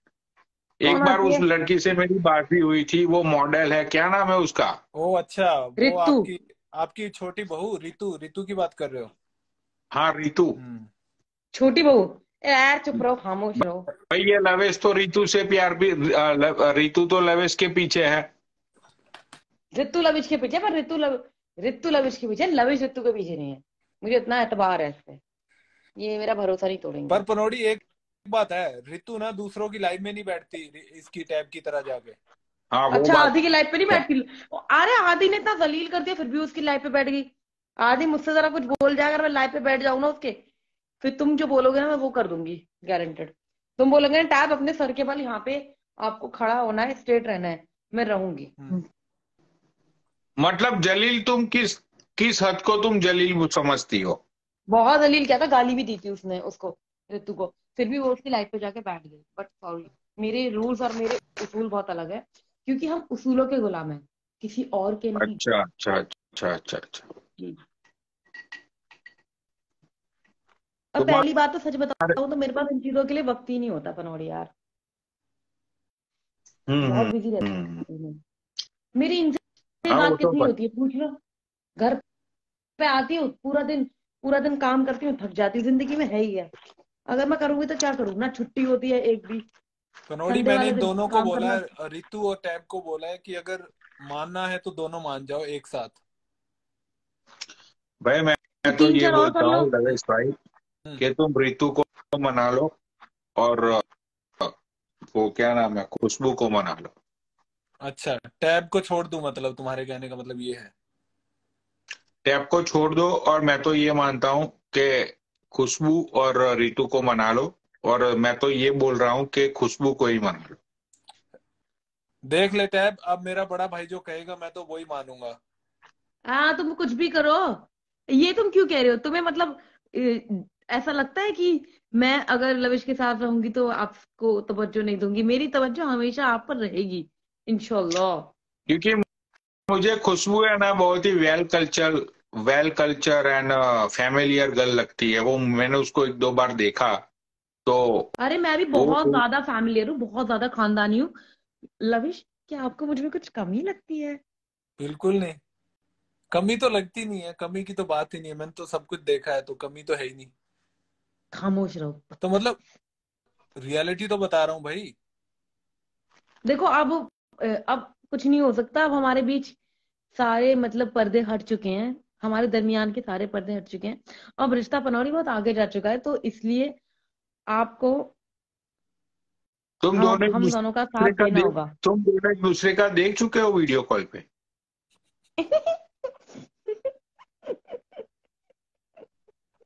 एक कौन बार आती उस है? लड़की से मेरी बात भी हुई थी, वो मॉडल है, क्या नाम है उसका? ओ अच्छा, वो रितु। आपकी आपकी छोटी बहू रितु, रितु की बात कर रहे हो? हाँ रितु। हम्म। छोटी बहू। ए, यार चुप रहो, खामोश रहो। भाई ये लवेश तो रितु से प्यार भी, रितु तो लवेश के पीछे है। रितु लविश के पीछे, पर रितु लविश के पीछे, लविश रितु के पीछे नहीं है। मुझे इतना एतबार है इस पे, ये मेरा भरोसा नहीं पर तोड़ेंगे। पनौड़ी एक बात है, रितु ना दूसरों की लाइफ में नहीं बैठती इसकी टैब की तरह जाके। हाँ वो अच्छा, बात आदि की लाइफ पे नहीं है। बैठती? अरे आदि ने इतना जलील कर दिया फिर भी उसकी लाइफ पे बैठ गई। आदि मुझसे जरा कुछ बोल जाए, अगर मैं लाइफ पे बैठ जाऊं ना उसके, फिर तुम जो बोलोगे ना मैं वो कर दूंगी, गारंटेड। तुम बोलोगे ना टैब अपने सर के बल यहाँ पे आपको खड़ा होना है, स्ट्रेट रहना है, मैं रहूंगी। मतलब जलील तुम किस किस हद को तुम जलील समझती हो? बहुत जलील किया था, गाली भी दी थी उसने उसको, ऋतु को। फिर भी वो उसकी लाइफ पे जाके बैठ गई। बट सॉरी, मेरे रूल्स और मेरे उसूल बहुत अलग है, क्योंकि हम उसूलों के गुलाम हैं, किसी और के नहीं। अच्छा अच्छा अच्छा अच्छा अच्छा। जी। और तुम्हारे पहली बात तो सच बताऊं तो मेरे पास इन चीजों के लिए वक्त ही नहीं होता पनौड़ी यार। बहुत हम्म बिजी रहती हम्म। हूँ मैं। मेरी इनसे हाँ वो बात तो कितनी होती है पूछ लो। घर पे आती हूँ, पूरा दिन काम करती हूँ, थक जाती हूँ, जिंदगी में है ही है। अगर मैं करूंगी तो क्या करूँ, ना छुट्टी होती है एक भी। कनौड़ी, संडे मैंने वाले इन दिन दोनों को काम बोला करना। है, रितु और टैब को बोला है कि अगर मानना है तो दोनों मान जाओ एक साथ। भाई तो मैं तो तीन ये चार और कर बोलता लो। हूँ लवेश भाई हम्म। कि तुम रितु को मना लो और वो क्या नाम है, खुशबू को मना लो। अच्छा, टैब को छोड़ दूं, मतलब तुम्हारे कहने का मतलब ये है? टैब को छोड़ दो और मैं तो ये मानता हूँ कि खुशबू और रितु को मना लो। और मैं तो ये बोल रहा हूँ कि खुशबू को ही मना लो। देख ले टैब, अब मेरा बड़ा भाई जो कहेगा मैं तो वही मानूंगा। हाँ, तुम कुछ भी करो। ये तुम क्यों कह रहे हो? तुम्हें मतलब ऐसा लगता है कि मैं अगर लविश के साथ रहूंगी तो आपको तवज्जो नहीं दूंगी? मेरी तवज्जो हमेशा आप पर रहेगी, इंशाल्लाह। क्योंकि मुझे खुशबू है ना बहुत ही well culture and familiar girl लगती है। वो मैंने उसको एक दो बार देखा तो अरे मैं भी बहुत वो ज्यादा फैमिलियर हूँ, बहुत ज्यादा खानदानी हूँ। लविश, क्या आपको मुझ में कुछ कमी लगती है? बिल्कुल नहीं, कमी तो लगती नहीं है, कमी की तो बात ही नहीं है, मैंने तो सब कुछ देखा है तो कमी तो है ही नहीं। खामोश रहो। तो मतलब रियलिटी तो बता रहा हूँ भाई। देखो अब कुछ नहीं हो सकता। अब हमारे बीच सारे मतलब पर्दे हट चुके हैं, हमारे दरमियान के सारे पर्दे हट चुके हैं। अब रिश्ता पनौड़ी बहुत आगे जा चुका है, तो इसलिए आपको तुम दोनों हम एक हम दोनों का साथ दूसरे का देना देख होगा। तुम दोनों एक दूसरे का देख चुके हो वीडियो कॉल पे?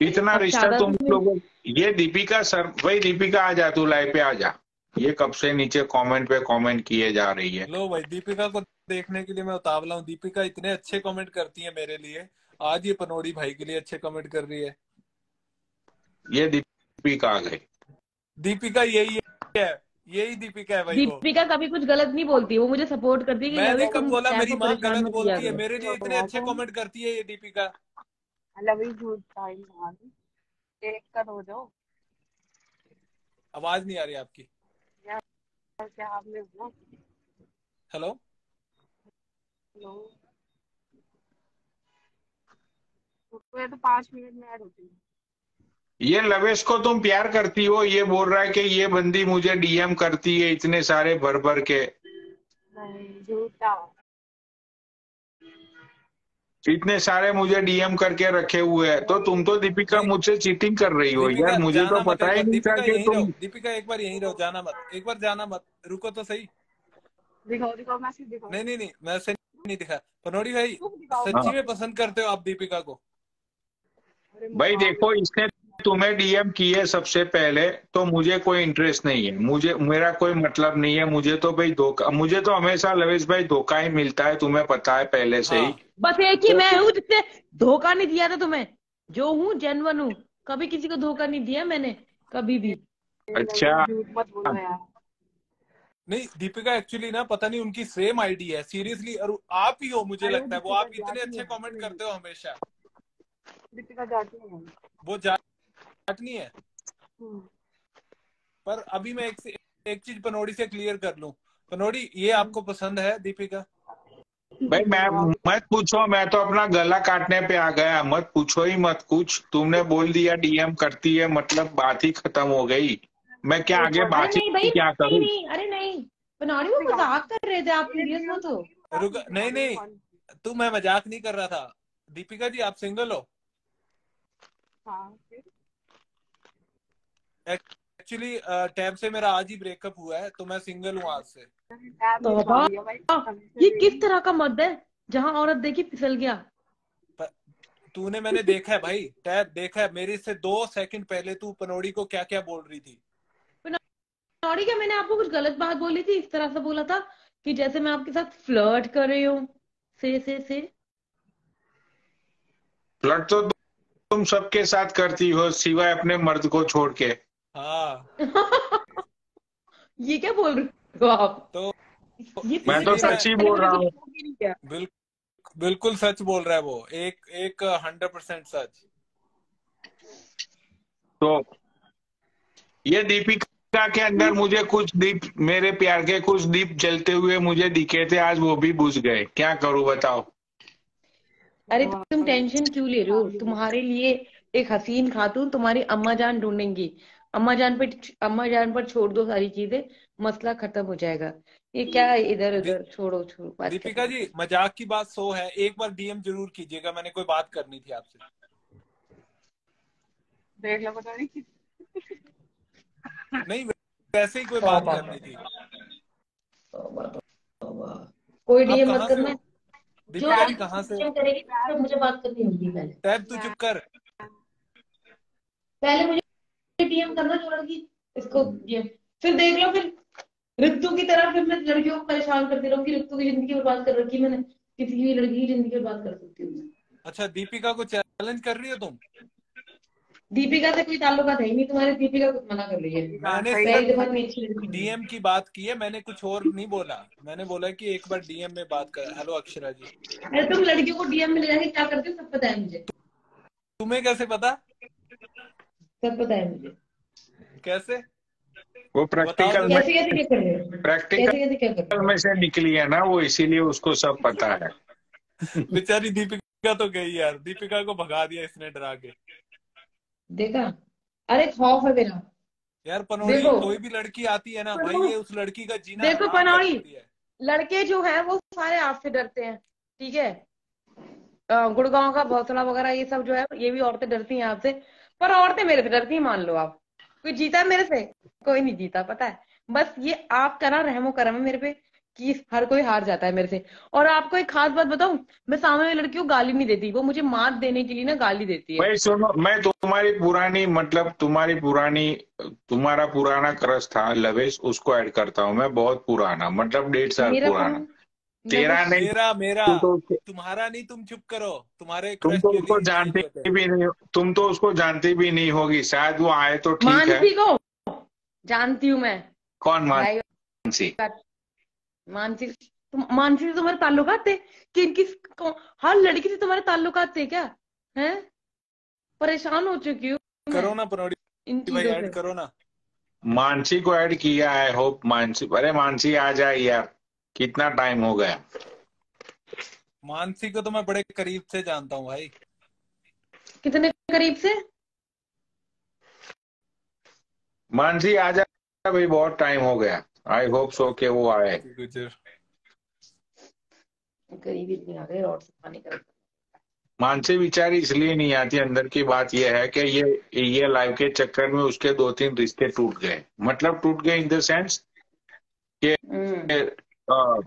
इतना अब रिश्ता शादा तुम तुमने। लोगों। ये दीपिका सर, भाई दीपिका आ जा, तू लाइव पे आ जा। ये कब से नीचे कमेंट पे कमेंट किए जा रही है। लो भाई, दीपिका को देखने के लिए मैं उतावला हूँ। दीपिका इतने अच्छे कमेंट करती है मेरे लिए, आज ये पनौड़ी भाई के लिए अच्छे कमेंट कर रही है। ये दीपिका आ गई। दीपिका यही है, यही दीपिका है भाई वो। दीपिका कभी कुछ गलत नहीं बोलती, वो मुझे सपोर्ट करती है कि मैंने लविश कब तुम बोला टैब मेरी को माँ परेशान गलत मत किया बोलती है? करो। मेरे लिए इतने अच्छे कमेंट करती है ये दीपिका। आवाज नहीं आ रही आपकी। हेलो। हेलो, तो 5 मिनट में ऐड होती है। ये लवेश को तुम प्यार करती हो, ये बोल रहा है कि ये बंदी मुझे डीएम करती है इतने सारे भर भर के, नहीं, झूठा। इतने सारे मुझे डीएम करके रखे हुए हैं। तो तुम तो दीपिका नहीं मुझसे चीटिंग कर रही हो दीपिका यार, मुझे तो जाना मत, पता एक ही बार नहीं था दीपिका कि यहीं रहो, तुम। दीपिका एक बार यहीं रहो, जाना मत, एक बार जाना मत, रुको तो सही। दिखाओ दिखाओ, मैसेज दिखाओ। नहीं नहीं नहीं, मैसेज नहीं दिखा। पनौड़ी भाई तुम दिखाओ। सच्ची हाँ में पसंद करते हो आप दीपिका को? अरे भाई मुकाबले देखो, इसने तुम्हें डीएम किए सबसे पहले, तो मुझे कोई इंटरेस्ट नहीं है, मुझे मेरा कोई मतलब नहीं है। मुझे तो भाई धोखा, मुझे तो हमेशा लवेश भाई धोखा ही मिलता है, तुम्हें पता है पहले से ही। हाँ बस एक ही मैं हूँ जिसने धोखा नहीं दिया था तुम्हें, जो हूँ जेन्युइन हूँ, कभी किसी को धोखा नहीं दिया मैंने, कभी भी। अच्छा, झूठ मत बोलो यार। नहीं दीपिका एक्चुअली ना, पता नहीं उनकी सेम आईडी है सीरियसली, और आप ही हो मुझे अरे वो लगता है, वो दीपिका आप इतने जाती अच्छे है, कमेंट करते हो हमेशा। दीपिका जाती है। वो जाट नहीं है। हम्म। पर अभी मैं एक चीज पनौड़ी से क्लियर कर लूं, पनौड़ी ये आपको पसंद है दीपिका? भाई मैं मत पूछो, मैं तो अपना गला काटने पे आ गया, मत पूछो ही मत कुछ। तुमने बोल दिया डीएम करती है, मतलब बात ही खत्म हो गई। मैं क्या आगे अरे बात नहीं भाई, ही क्या नहीं करूं। नहीं, अरे नहीं, बनौड़ी वो मजाक कर रहे थे, आप सीरियस मत हो। रुक, नहीं नहीं, तू, मैं मजाक नहीं कर रहा था। दीपिका जी आप सिंगल हो? हाँ, एक्चुअली टैब से मेरा आज ही ब्रेकअप हुआ है, तो मैं सिंगल हूँ आज से। तौबा, ये किस तरह का मर्द है जहाँ औरत देखी फिसल गया। तूने, मैंने देखा है भाई, टैब देखा है, मेरे से 2 सेकंड पहले तू पनौड़ी को क्या क्या बोल रही थी। बनौड़ी, क्या मैंने आपको कुछ गलत बात बोली थी? इस तरह से बोला था कि जैसे मैं आपके साथ फ्लर्ट कर रही हूँ, से फ्लर्ट तो तुम सबके साथ करती हो सिवाय अपने मर्द को छोड़ के। हाँ ये क्या बोल रहे हो आप? तो ये मैं तो इसलिए सच ही मैंने बोल रहा कुछ हूँ। भी नहीं किया। बिल्कुल सच बोल रहा है वो, एक 100% सच। तो ये दीपिका के अंदर मुझे कुछ दीप, मेरे प्यार के कुछ दीप जलते हुए मुझे दिखे थे, आज वो भी बुझ गए, क्या करूं बताओ। अरे तुम टेंशन क्यों ले रहे हो? तुम्हारे लिए एक हसीन खातून तुम्हारी अम्मा जान ढूंढेंगी। अम्मा जान पर छोड़ दो सारी चीजें, मसला खत्म हो जाएगा। ये क्या है, इधर दी, उधर छोड़ो छोड़ो, बात दीपिका करना। जी मजाक की बात सो है, एक बार डीएम जरूर कीजिएगा, मैंने कोई बात करनी थी आपसे। देख लो, पता नहीं। नहीं वैसे ही कोई बात तौबा करनी थी। तौबा तौबा। कोई आप डीएम मत कहाँ से करना, हो जो दीपिका जी, आपको कहाँ से हो? डीएम करेगी तो मुझे बात करनी होगी। पहले टैब तू चुप कर। पहले मुझे डीएम करना, जो लड़की इसको डीएम, फिर देख लो, फिर ऋतु की तरह फिर मैं लड़कियों को परेशान करती रहूंगी। ऋतु की जिंदगी बर्बाद कर रखी मैंने, किसी की भी लड़की की जिंदगी बर्बाद कर सकती हूँ मैं। अच्छा दीपिका को चैलेंज कर रही हो तुम? दीपिका से कोई ताल्लुकात है ही नहीं तुम्हारे, दीपिका कुछ मना कर रही है। मैंने पहली सिर्फ दफा इतनी अच्छी लड़की नहीं है। डीएम की बात की है, मैंने कुछ और नहीं बोला। मैंने बोला कि एक बार डीएम में बात कर। हेलो अक्षरा जी। अरे तुम लड़कियों को डीएम में ले जाके क्या करते हो सब पता है मुझे, तुम्हें कैसे पता? सब पता है मुझे। कैसे? वो बताओ प्रैक्टिकल जरा। में, कैसे कैसे क्या कर रहे हो, कैसे प्रैक्टिकल कैसे क्या कर रहे में हो? से निकली है ना वो, इसीलिए उसको सब पता है। बेचारी दीपिका तो गई यार, दीपिका को भगा दिया इसने डरा के। देखा, अरे खौफ है मेरा। यार पनौड़ी, देखो कोई भी लड़की आती है ना भाई, ये उस लड़की का जीना देखो हराम कर पनौड़ी, देती है। लड़के जो है वो सारे आपसे डरते हैं, ठीक है। गुड़गांव का भौसला वगैरह ये सब जो है, ये भी औरतें डरती हैं आपसे, पर औरतें मेरे से डरती हैं, मान लो आप। कोई जीता है मेरे से? कोई नहीं जीता, पता है। बस ये आपका ना रहमो करम है मेरे पे, कि हर कोई हार जाता है मेरे से। और आपको एक खास बात बताऊं, मैं सामने वाली लड़की को गाली नहीं देती, वो मुझे मात देने के लिए ना गाली देती है। भाई सुनो, मैं तुम्हारी पुरानी, मतलब तुम्हारा पुराना क्रश था लवेश, उसको ऐड करता हूँ मैं, बहुत पुराना, मतलब 1.5 साल मेरा पुराना। कौन? तेरा नहीं। मेरा तू तो तुम्हारा नहीं, तुम चुप करो, तुम्हारे तुम क्रश तो के उसको लिए चेंज जानते होते हैं। भी नहीं, तुम तो उसको जानती भी नहीं होगी, शायद वो आए तो ठीक है। मानसी को जानती हूँ मैं। कौन भाई मानसी? मानसी, मानसी से तुम्हारे ताल्लुकात थे? हर लड़की से तुम्हारे ताल्लुकात थे क्या? हैं? परेशान हो चुकी हूँ मैं करो ना पनौड़ी इन भाई, चीजों ऐड से। करो ना। मानसी को ऐड किया है, होप मानसी, अरे मानसी आ जाए यार, कितना टाइम हो गया। मानसी को तो मैं बड़े करीब से जानता हूँ भाई। कितने करीब से? मानसी आ जा भाई, बहुत टाइम हो गया। आई होप सो कि वो आए। गुजर। करीब इतनी आ गए और से पानी कर। मानसी बेचारी इसलिए नहीं आती, अंदर की बात यह है कि ये लाइव के चक्कर में उसके 2-3 रिश्ते टूट गए। मतलब टूट गए इन द सेंस कि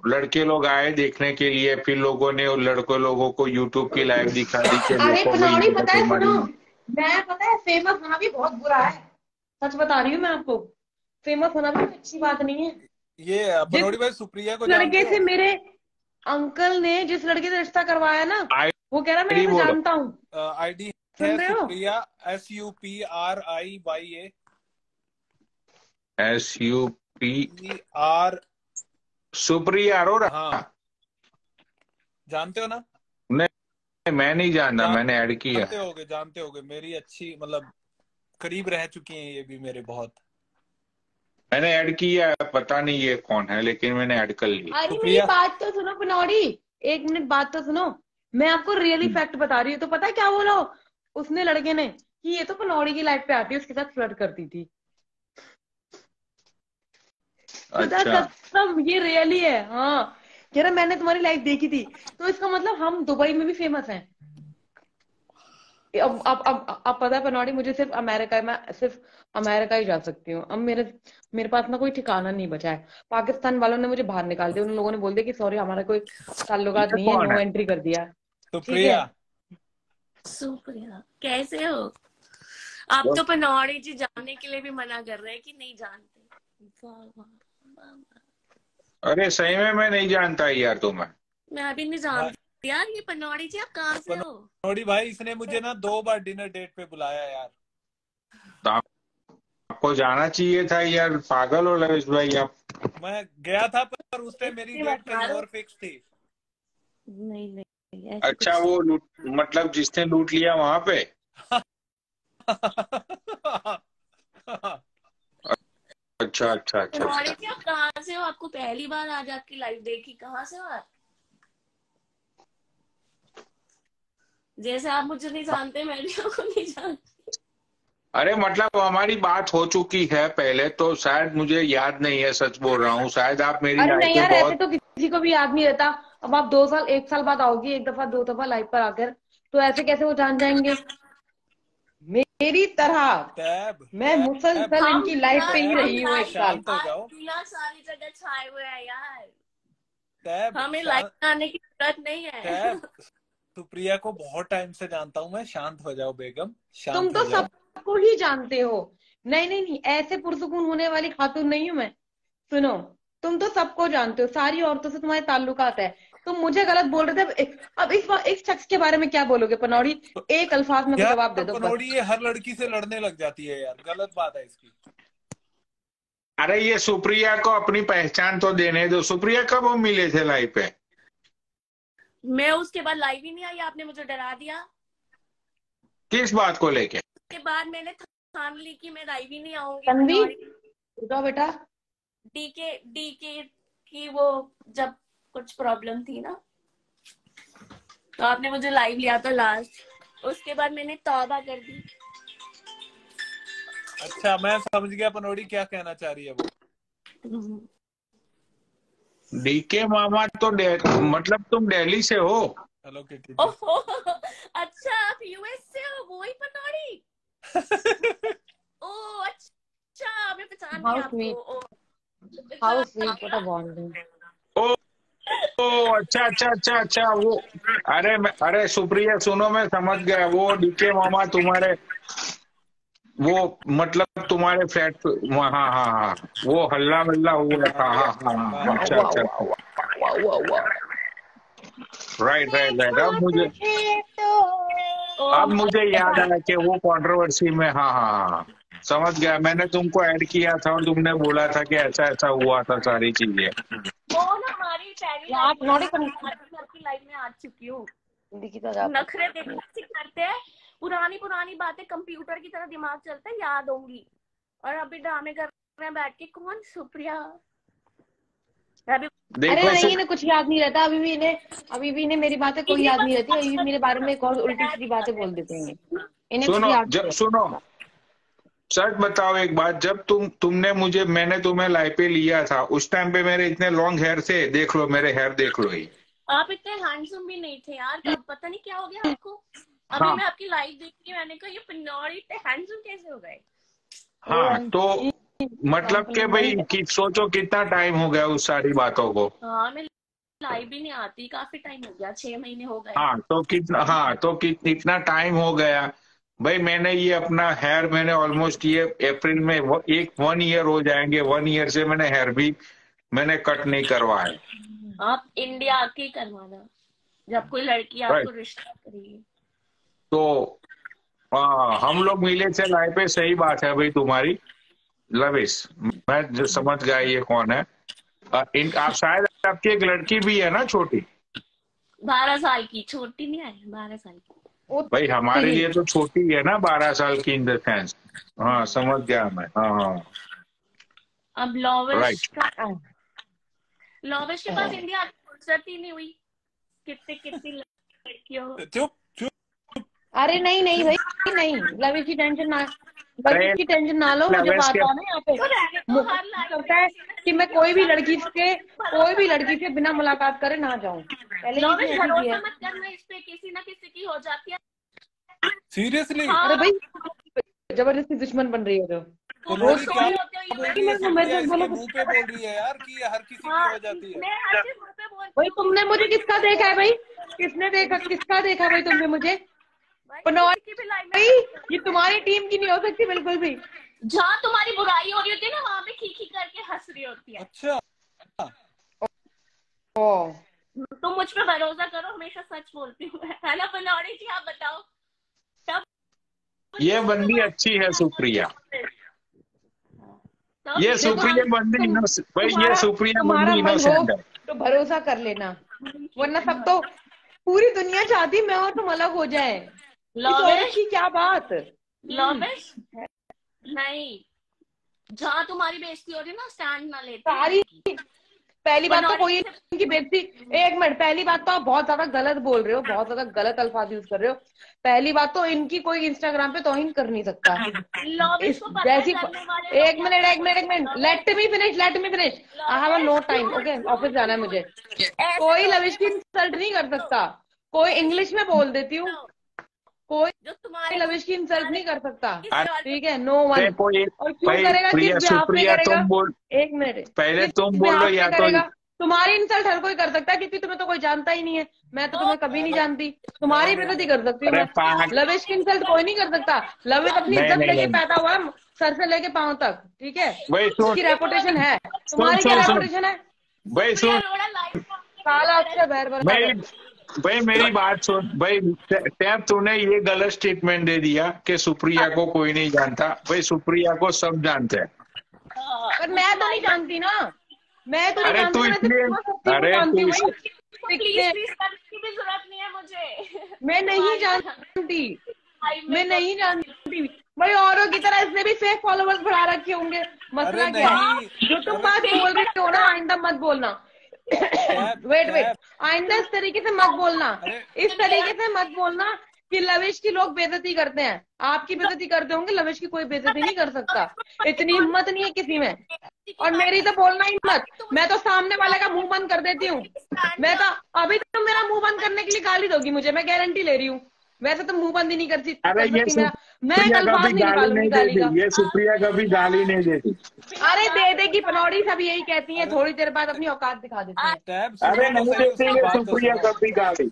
लड़के लोग आए देखने के लिए, फिर लोगों ने उन लड़कों लोगों को यूट्यूब की लाइव दिखा दी कि अरे देखो भाई पनौड़ी, ये पता है, तुम्हारी। सुनो, मैं पता है फेमस होना भी बहुत बुरा है। सच बता रही हूँ मैं आपको, फेमस होना भी अच्छी बात नहीं है। ये जिस बनोड़ी भाई सुप्रिया को लड़के जानते से हो? मेरे अंकल ने, जिस लड़के से रिश्ता करवाया ना, वो कह रहा मैं आईडी इसे बोलो। जानता हूँ। आईडी सुन है रहे हो? Supriya, SUPRIYA। SUP ER। Supriya Arora. हाँ, जानते हो ना? नहीं, मैं नहीं जानता, मैंने ऐड किया। जानते होगे। मेरी अच्छी मतलब करीब रह चुकी हैं ये भी मेरे बहुत। मैंने ऐड किया है, पता नहीं ये कौन है, लेकिन मैंने ऐड कर लिया। अरे मेरी सुप्रिया। बात तो सुनो पनौड़ी, 1 मिनट बात तो सुनो। मैं आपको रियली फैक्ट बता रही हूँ। तो पता है क्या बोला उसने, लड़के ने, कि ये तो पनौड़ी की लाइफ पे आती है, उसके साथ फ्लर्ट करती थी। खुदा अच्छा। कसम, ये रियली है। हाँ, कह रहा मैंने तुम्हारी लाइफ देखी थी। तो इसका मतलब हम दुबई में भी फेमस हैं। अब पता है पनौड़ी, मुझे सिर्फ अमेरिका, मैं सिर्फ अमेरिका ही जा सकती हूँ। अब मेरे मेरे पास ना कोई ठिकाना नहीं बचा है। पाकिस्तान वालों ने मुझे बाहर निकाल दिया। उन लोगों ने बोल दिया कि सॉरी, हमारा कोई ताल्लुकात ये नहीं है, कौन नो है? एंट्री कर दिया। ठीक है। सुप्रिया। सुप्रिया कैसे हो आप? तो पनौड़ी जी जानने के लिए भी मना कर रहे हैं कि नहीं जानते। वाह वाह वाह वाह। अरे सही में मैं नहीं जानता यार तुम्हें। मैं भी नहीं जानती यार। ये पनौड़ी जी आप कहाँ से हो? बनोड़ी भाई इसने मुझे ना 2 बार डिनर डेट पे बुलाया यार। तो आपको जाना चाहिए था यार, पागल हो लवेश भाई आप। मैं गया था पर उस टाइम मेरी इतनी डेट बता कहीं रहे हो? और फिक्स थी। नहीं नहीं ऐसे अच्छा, कुछ। वो मतलब जिसने लूट लिया वहां पे। अच्छा अच्छा अच्छा पनौड़ी अच्छा। जी आप कहाँ से हो? आपको पहली बार आज आपकी लाइव देखी। कहाँ से हो आप? जैसे आप मुझे नहीं जानते, मैं भी आपको नहीं जानती। अरे मतलब हमारी बात हो चुकी है पहले, तो शायद मुझे याद नहीं है, सच बोल रहा हूँ। शायद आप मेरी अरे लाइफ नहीं पे यार, ऐसे बहुत। तो किसी को भी याद नहीं रहता। अब आप 2 साल, 1 साल बाद आओगी, एक दफा 2 दफा लाइव पर आकर, तो ऐसे कैसे वो जान जाएंगे मेरी तरह? टैब मैं टैब मुसलसल हम इनकी लाइफ पे ही टैब रही हूँ 1 साल। शांत हो जाओ। दुनिया सारी जगह छाए हुए हैं यार। टैब हमें लाइव शांत। आने की जरूरत नहीं है। टैब सुप्रिया को बहुत टाइम से जानता हूँ मैं। शांत हो जाओ बेगम, तुम शांत हो तो जाओ। सबको ही जानते हो। नहीं नहीं नहीं, ऐसे पुरसुकून होने वाली खातून नहीं हूं मैं। सुनो, तुम तो सबको जानते हो, सारी औरतों से तुम्हारे ताल्लुकात है। तुम मुझे गलत बोल रहे थे। अब इस शख्स के बारे में क्या बोलोगे पनौड़ी? एक अल्फाज में जवाब दे यार दो बस। बनोड़ी ये हर लड़की से लड़ने लग जाती है यार, गलत बात है इसकी। अरे ये सुप्रिया को अपनी पहचान तो देने दो। सुप्रिया कब हम मिले थे लाइव पे? मैं उसके बाद लाइव ही नहीं आई। आपने मुझे डरा दिया। किस बात को लेके? उसके बाद मैंने ठान ली कि मैं लाइव ही नहीं आऊंगी। तन्वी, पनौड़ी उठो बेटा। डीके की वो जब कुछ प्रॉब्लम थी ना, तो आपने मुझे लाइव लिया था लास्ट। उसके बाद मैंने तौबा कर दी। अच्छा मैं समझ गया बनोड़ी क्या कहना चाह रही है वो। डीके मामा तो मतलब तुम दिल्ली से हो? हेलो किटी जी। ओहो, अच्छा आप यूएस से हो? वो ही पनौड़ी। ओ अच्छा, मैं पहचान गई हाउ आपको। Sweet, oh, how sweet, what a bonding. Oh, oh अच्छा अच्छा अच्छा अच्छा, वो। अरे सुप्रिया सुनो, मैं समझ गया। वो डीके मामा तुम्हारे, वो मतलब तुम्हारे फ्लैट पे, हाँ हाँ हाँ, वो हल्ला वल्ला हुआ था। हाँ हाँ हाँ, वाह अच्छा वाह अच्छा वाह अच्छा। वाह वाह वाह। राइट राइट राइट, ओ अब मुझे याद आया कि वो कंट्रोवर्सी में। हाँ हाँ हाँ, समझ गया। मैंने तुमको ऐड किया था और तुमने बोला था कि ऐसा ऐसा हुआ था, सारी चीजें। वो ना हमारी पहली यार लाइफ में पनौड़ी था। मैं आपकी लाइफ में आ चुकी हूँ। दिखता जा नखरे देखना करते हैं। पुरानी पुरानी बातें कंप्यूटर की तरह दिमाग चलता है, याद होंगी। और अभी ड्रामे कर रहे हैं बैठ के। कौन? सुप्रिया। अभी अरे देखो नहीं, इन्हें कुछ याद नहीं रहता। अभी भी इन्हें मेरी बातें कोई याद नहीं रहती। अभी भी मेरे बारे में बहुत उल्टी सीधी बातें बोल देते हैं। इन्हें कुछ याद नहीं रहता। सुनो, सच बताओ एक बात, जब मैंने तुम्हें लाइफ पे लिया था, उस टाइम पे मेरे इतने लॉन्ग हेयर थे, देख लो मेरे हेयर, देख लो ही। आप इतने हैंडसम भी नहीं थे यार, तब पता नहीं क्या हो गया आपको। अभी हाँ मैं आपकी लाइफ देखी, मैंने कहा ये पनौड़ी इतने हैंडसम कैसे हो गए। हाँ, तो मतलब के भाई सोचो कितना टाइम हो गया उस सारी बातों को। हाँ, मैं लाइव भी नहीं आती, काफी टाइम हो गया, 6 महीने हो गए। हाँ तो इतना टाइम हो गया भाई। मैंने ये अपना हेयर, मैंने ऑलमोस्ट ये अप्रैल में 1 ईयर हो जाएंगे। 1 ईयर से मैंने हेयर भी मैंने कट नहीं करवाया। आप इंडिया आके ही करवाना, जब कोई लड़की आपको रिश्ता करेगी। तो हम लोग मिले थे लाइफ पे, सही बात है भाई तुम्हारी लविश। मैं जो समझ गया ये कौन है। आप शायद, आपकी एक लड़की भी है ना छोटी। 12 साल की, छोटी नहीं है, 12 साल की। भाई हमारे लिए तो छोटी है ना, 12 साल की इन द सेंस। हाँ समझ गया मैं। हाँ अब लॉविश राइट। लॉविश के पास इंडिया आके फुर्सत ही नहीं हुई। कितनी लड़कियों। चुप। अरे नहीं भाई, नहीं। लविश की टेंशन ना लो। मुझे बात है ना यहाँ पे, करता है कि मैं कोई भी लड़की से बिना मुलाकात करे ना जाऊं। पहले भरोसा मत करना इस पे, किसी ना किसी की हो जाती है। सीरियसली। अरे भाई जबरदस्ती दुश्मन बन रही है जो बोल रही है यार कि हर किसी की हो जाती है। भाई तुमने मुझे किसका देखा है भाई? किसका देखा भाई तुमने मुझे? भाई ये तुम्हारी टीम की नहीं हो सकती बिल्कुल भी। जहाँ तुम्हारी बुराई हो रही होती है ना, वहाँ पे खी करके हंस रही होती है। अच्छा। तुम मुझ पे भरोसा करो, हमेशा सच बोलती हूँ, है ना बनौड़ी जी? आप बताओ। तब ये बंदी अच्छी है सुप्रिया। ये सुप्रिया बंदी भाई, ये सुप्रिया बंदी इनोसेंट है। तो भरोसा कर लेना, वरना सब तो पूरी दुनिया चाहती मैं और तुम अलग हो जाए। लॉविश की क्या बात? लॉविश नहीं, जहाँ तुम्हारी बेइज्जती हो रही है ना, स्टैंड ना लेते सारी। पहली बात तो कोई इनकी बेइज्जती, एक मिनट, पहली बात तो आप बहुत ज्यादा गलत बोल रहे हो, बहुत ज्यादा गलत अल्फाज यूज कर रहे हो। पहली बात तो इनकी कोई इंस्टाग्राम पे तौहीन कर नहीं सकता। जैसी एक minute, let me finish. I have no time, okay? Office जाना है मुझे। कोई लविश की इंसल्ट नहीं कर सकता। कोई इंग्लिश में बोल देती हूँ, कोई लविश की इंसल्ट नहीं कर सकता, ठीक है? No one. और क्यों करेगा? किस बिहाफ पे करेगा? एक मिनट, पहले तुम बोलो या तो। तुम्हारी इंसल्ट हर कोई कर सकता है, क्योंकि तुम्हें तो कोई जानता ही नहीं है। मैं तो तुम्हें कभी नहीं जानती। तुम्हारी बेइज्जती कर सकती हूँ मैं, लविश की इंसल्ट कोई नहीं कर सकता। लविश अपनी इज्जत लेके पैदा हुआ, सर से लेके पांव तक, ठीक है? उसकी रेपुटेशन है। तुम्हारी क्या रेपुटेशन है भाई? सुन साला, अच्छा बहर भाई मेरी बात सुन भाई। टैब तूने ये गलत स्टेटमेंट दे दिया कि सुप्रिया को कोई नहीं जानता। भाई सुप्रिया को सब जानते हैं। पर मैं तो नहीं जानती ना, मैं तो नहीं अरे तू जानती। इसलिए, अरे तू प्लीज करने की भी जरूरत नहीं है मुझे। मैं नहीं जानती भाई। औरों की तरह इसने भी फेक फॉलोवर्स बढ़ा रखे होंगे। मसला क्या है? जो तुम बात बोल रहे हो ना, आइंदा मत बोलना। वेट, आइंदा इस तरीके से मत बोलना, इस तरीके से मत बोलना कि लविश की लोग बेइज्जती करते हैं। आपकी बेइज्जती करते होंगे, लविश की कोई बेइज्जती नहीं कर सकता। इतनी हिम्मत नहीं है किसी में। और मेरी तो बोलना ही मत, मैं तो सामने वाले का मुंह बंद कर देती हूँ। मैं तो अभी तुम मेरा मुंह बंद करने के लिए गाली दोगी मुझे, मैं गारंटी ले रही हूँ। वैसे तो मुंह बंद ही नहीं कर सकती। मैं अल्फाज नहीं निकालूंगी गाली का। ये सुप्रिया कभी गाली नहीं देती। अरे दे देगी, पनौड़ी सब यही कहती है, थोड़ी देर बाद अपनी औकात दिखा देती है। अरे नहीं देती है सुप्रिया कभी गाली।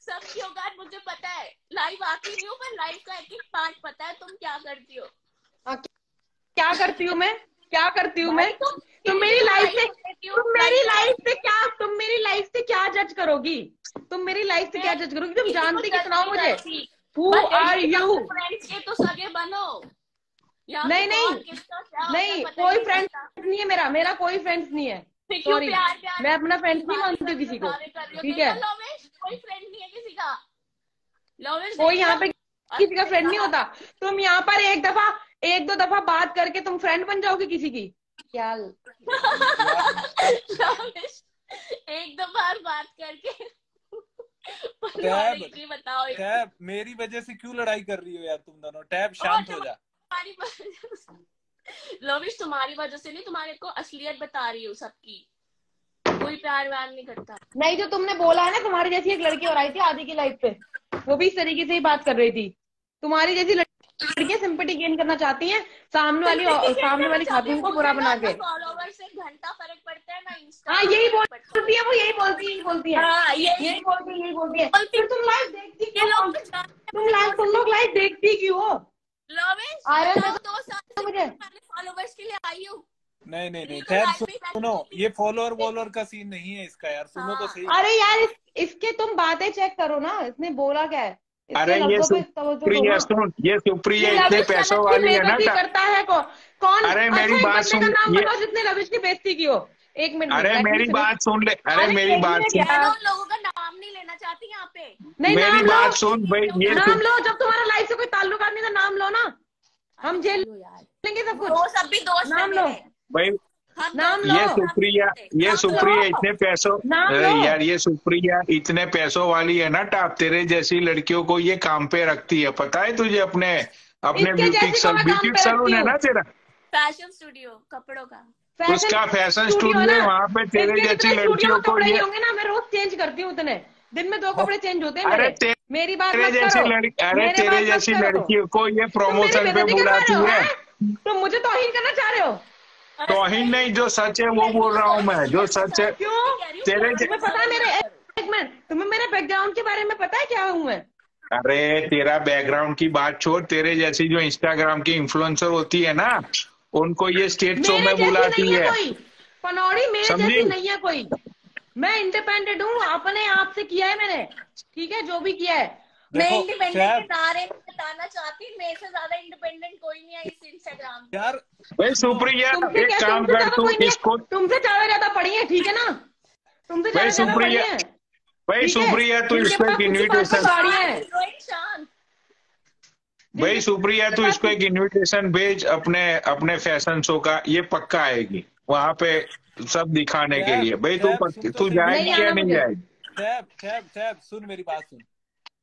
सबकी औकात मुझे पता है, लाइव आती नहीं हूँ, पर लाइव का एक पार्ट पता है। तुम क्या करती हो? क्या करती हूँ मैं? तुम मेरी लाइफ से क्या जज करोगी? तुम जानती कितना हो मुझे? Who are you? फ्रेंड्स के तो सगे बनो। नहीं, कोई फ्रेंड नहीं है मेरा कोई फ्रेंड्स नहीं है। सॉरी, मैं अपना फ्रेंड्स नहीं मानती हूँ किसी को, ठीक है? कोई फ्रेंड नहीं है किसी का। कोई यहाँ पे किसी का फ्रेंड नहीं होता। तुम यहाँ पर एक दो दफा बात करके तुम फ्रेंड बन जाओगे किसी की? ख्याल। लविश, एक दो बार बात करके टैब ये बताओ टैब मेरी वजह से क्यों लड़ाई कर रही हो यार तुम दोनों? टैब शांत हो जा। लविश तुम्हारी वजह से नहीं, तुम्हारे को असलियत बता रही हूँ सबकी, कोई प्यार व्यार नहीं करता। नहीं, जो तुमने बोला है ना, तुम्हारी जैसी एक लड़की और आई थी आदि की लाइफ पे, वो भी इस तरीके से ही बात कर रही थी। तुम्हारी जैसी लड़कियां सिंपैथी गेन करना चाहती हैं सामने वाली खातून को बुरा बना के। फॉलोवर से घंटा फर्क पड़ता है ना इंस्टा। हाँ, यही बोलती है वो, यही बोलती है। हाँ, यही बोलती है। फिर तुम लाइव देखती ये क्यों? लोग तुम लोग लाइव देखती क्यों हो? लविश, आयरन बताओ, में 2 साल से मुझे पहले फॉलोवर्स के लिए आई हूँ। नहीं टैब सुनो, ये फॉलोअर का सीन नहीं है इसका यार, सुनो तो सही। अरे यार, इसके तुम बातें चेक करो ना, इसने बोला क्या है। अरे ये सुप्रिया सुन, ये सुप्रिया इतने पैसों वाली है ना। करता है कौन? अरे मेरी बात सुन, नाम बताओ जिसने रविश की बेइज्जती की हो। एक मिनट। अरे मेरी बात सुन ले, अरे मेरी बात सुन। मैं उन लोगों का नाम नहीं लेना चाहती यहाँ पे। नहीं, मेरी बात सुन भाई, ये नाम लो। जब तुम्हारा लाइफ से कोई ताल्लुकात नहीं, तो नाम लो ना, हम झेल लेंगे सब कुछ। वो सब भी दोस्त नाम लो भाई। नाम लो। ये सुप्रिया इतने पैसों, यार ये सुप्रिया इतने पैसों वाली है ना टाप, तेरे जैसी लड़कियों को ये काम पे रखती है, पता है तुझे? अपने ब्यूटी सलून है ना तेरा, फैशन स्टूडियो कपड़ों का, उसका फैशन स्टूडियो है, वहाँ पे तेरे जैसी लड़कियों को ये होंगे ना, मैं रोज चेंज करती हूँ उतने दिन में 2 कपड़े चेंज होते हैं अरे मेरी बात तेरे जैसी लड़कियों को ये प्रमोशन पे बुलाती है। तो मुझे तौहीन करना चाह रहे हो? तौहीन नहीं, जो सच है वो बोल रहा हूँ मैं, जो सच है। क्यों? तुम्हें पता है मेरे, एक मिनट, तुम्हें मेरे बैकग्राउंड के बारे में पता है क्या हूँ मैं? अरे तेरा बैकग्राउंड की बात छोड़, तेरे जैसी जो इंस्टाग्राम की इन्फ्लुएंसर होती है ना, उनको ये स्टेट शो में बुलाती है। पनौड़ी मेरे जैसी नहीं है कोई। मैं इंडिपेंडेंट हूँ, अपने आप से किया है मैंने, ठीक है, जो भी किया है। मैं इंडिपेंडेंट के नारे बताना चाहती, मेरे से ज्यादा इंडिपेंडेंट कोई नहीं है इस इंस्टाग्राम यार। भाई सुप्रिया, एक काम कर, तू इसको, तुमसे ज्यादा पढ़ी है, ठीक है ना? तुमसे ज्यादा पढ़ी है भाई सुप्रिया, तू इसको एक इन्विटेशन, भाई सुप्रिया तू इसको एक इन्विटेशन भेज अपने फैशन शो का, ये पक्का आएगी वहां पे सब दिखाने के लिए। भाई तू जाएगी या नहीं जाएगी? टैब सुन, मेरी बात सुन,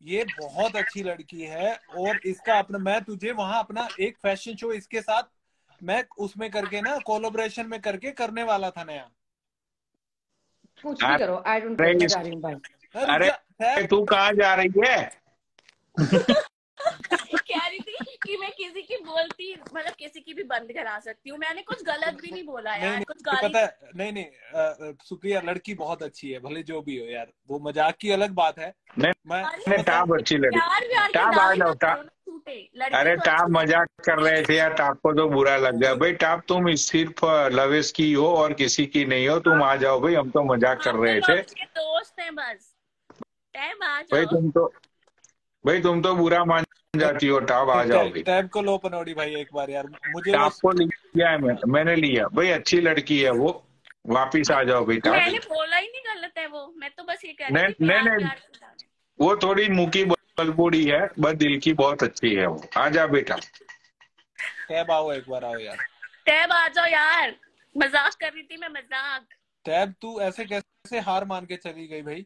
ये बहुत अच्छी लड़की है, और इसका अपना, मैं तुझे वहां अपना एक फैशन शो इसके साथ मैं उसमें करके ना, कोलैबोरेशन में करके करने वाला था नया। कुछ भी करो, आई डोंट केयर, जा रही हूँ भाई। अरे तू कहाँ जा रही है? कह रही थी कि मैं किसी की बोलती, मतलब किसी की भी बंद करा सकती हूँ, मैंने कुछ गलत भी नहीं बोला यार। नहीं, कुछ गाली पता है, नहीं सुप्रिया लड़की बहुत अच्छी है, भले जो भी हो यार, वो मजाक की अलग बात है। मैं टाप अच्छी लगी, टाप आ जाओ टाप। अरे टाप मजाक कर रहे थे यार, टाप को तो बुरा लग गया। भाई टाप, तुम सिर्फ लवेश की हो और किसी की नहीं हो, तुम आ जाओ भाई, हम तो मजाक कर रहे थे। दोस्त हैं बस, भाई तुम तो बुरा मान जाती हो। टाप आ जाओगे। टैब को लो पनौड़ी भाई एक बार यार, मुझे टाप को लिया है मैंने लिया भाई, अच्छी लड़की है वो, वापिस आ जाओ भाई टाप। मैंने बोला ही नहीं गलत है वो, मैं तो बस ये कह रही थी नहीं, वो थोड़ी मुंह बलबूड़ी है, बस दिल की बहुत अच्छी है वो। आ जा बेटा। टैब आओ एक बार, आओ यार। टैब आ जाओ यार, मजाक कर रही थी मैं, मजाक। टैब तू ऐसे कैसे हार मान के चली गई भाई?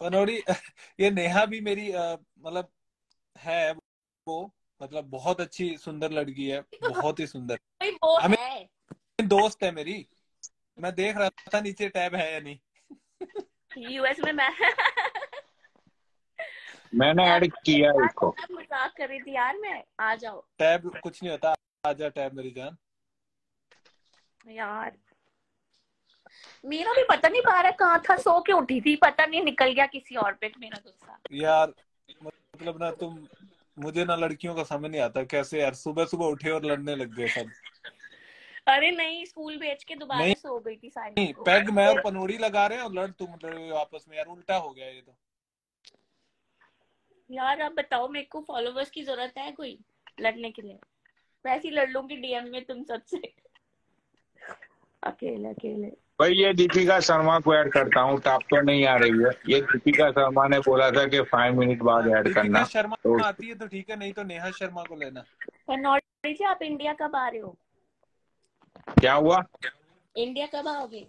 पनौड़ी, ये नेहा भी मेरी मतलब है वो, मतलब बहुत अच्छी सुंदर लड़की है, बहुत ही सुंदर। वो है दोस्त है मेरी, मैं देख रहा था नीचे टैब है या नहीं। यूएस में मैंने ऐड किया इसको। मजाक कर रही थी यार मैं, आ जाओ। टैब कुछ नहीं होता, आ जा टैब मेरी जान। यार मेरा भी पता नहीं बारह कहाँ था, सो के उठी थी, पता नहीं निकल गया किसी और पे मेरा गुस्सा। यार मतलब ना तुम, मुझे ना लड़कियों का समझ नहीं आता कैसे यार सुबह सुबह उठे और लड़ने लग गए सब। अरे नहीं, स्कूल भेज के दोबारा सो गई थी साइड में। पैग मैं और पनौड़ी लगा रहे हैं और लड़ तुम रहे हो आपस में यार, उल्टा हो गया ये तो। यार अब बताओ, मेरे को फॉलोवर्स की जरूरत है कोई लड़ने के लिए? वैसे ही लड़ लूंगी डीएम में तुम सबसे, अकेले अकेले। भाई ये दीपिका शर्मा को ऐड करता हूँ, टॉप तो नहीं आ रही है। ये दीपिका शर्मा ने बोला था कि 5 मिनट बाद ऐड दीपिका करना, शर्मा तो आती है तो ठीक है, नहीं तो नेहा शर्मा को लेना। पनौड़ी जी, आप इंडिया कब आ रहे हो? क्या हुआ? इंडिया कब आओगे?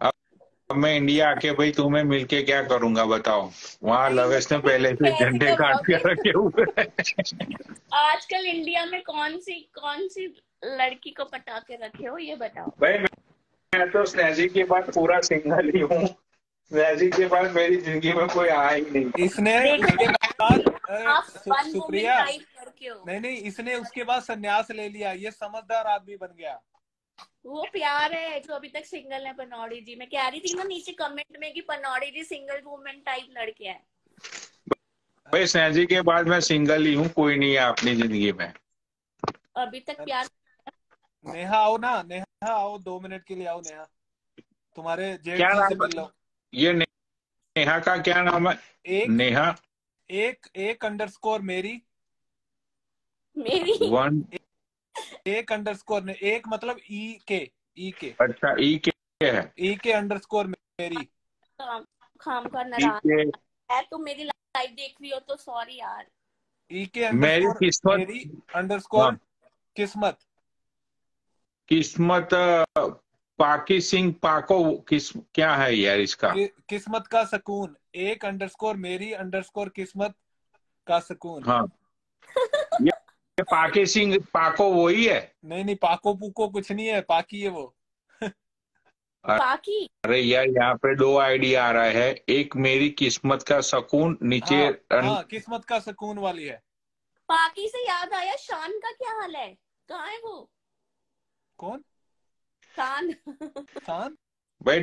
अब मैं इंडिया आके भाई तुम्हें मिलके क्या करूंगा बताओ? वहाँ नहीं, लवेश ने पहले से कैसे झंडे कब काट के आओगे? रखे हुए हैं। आजकल इंडिया में कौन सी लड़की को पटा के रखे हो, ये बताओ। भाई मैं तो स्नैजी के बाद पूरा सिंगल ही हूँ। स्नैजी के बाद मेरी जिंदगी में कोई आया ही नहीं। इसने देखो, उसके बाद आप वन वुमेन सुप्रिया, टाइप लड़के हो। नहीं, इसने उसके बाद संन्यास ले लिया, ये समझदार आदमी बन गया। वो प्यार है जो अभी तक सिंगल है। पनौड़ी जी, मैं कह रही थी ना नीचे कमेंट में कि पनौड़ी जी सिंगल वुमेन टाइप लड़के हैं। भाई स्नैजी के बाद मैं सिंगल ही हूँ, कोई नहीं है अपनी जिंदगी में। अभी तक प्यार। नेहा आओ ना, नेहा आओ, 2 मिनट के लिए आओ नेहा, तुम्हारे जेठ क्या जी से नाम मिल लो। है ये नेहा का? क्या नाम है? नेहा एक अंडरस्कोर मेरी मेरी 1। एक अंडरस्कोर ने, एक मतलब ई के अच्छा ई के है? ई के अंडरस्कोर मेरी। खाम का ई नाराज के है। तुम मेरी लाइव देख रही हो तो सॉरी यार। ई के मेरी अंडरस्कोर किस्मत। मेरी अंडरस्कोर हाँ, किस्मत। किस्मत पाकी सिंह पाको क्या है यार इसका? किस्मत का सुकून, एक अंडरस्कोर मेरी अंडरस्कोर किस्मत का सुकून। हाँ, ये पाकी सिंह पाको वही है? नहीं, पाको पुको कुछ नहीं है, पाकी है वो। पाकी। अरे यार यहाँ पे 2 आईडी आ रहा है, एक मेरी किस्मत का सुकून नीचे। हाँ, किस्मत का सुकून वाली है। पाकी से याद आया, शान का क्या हाल है? कहाँ है वो? कौन? शान। शान? भाई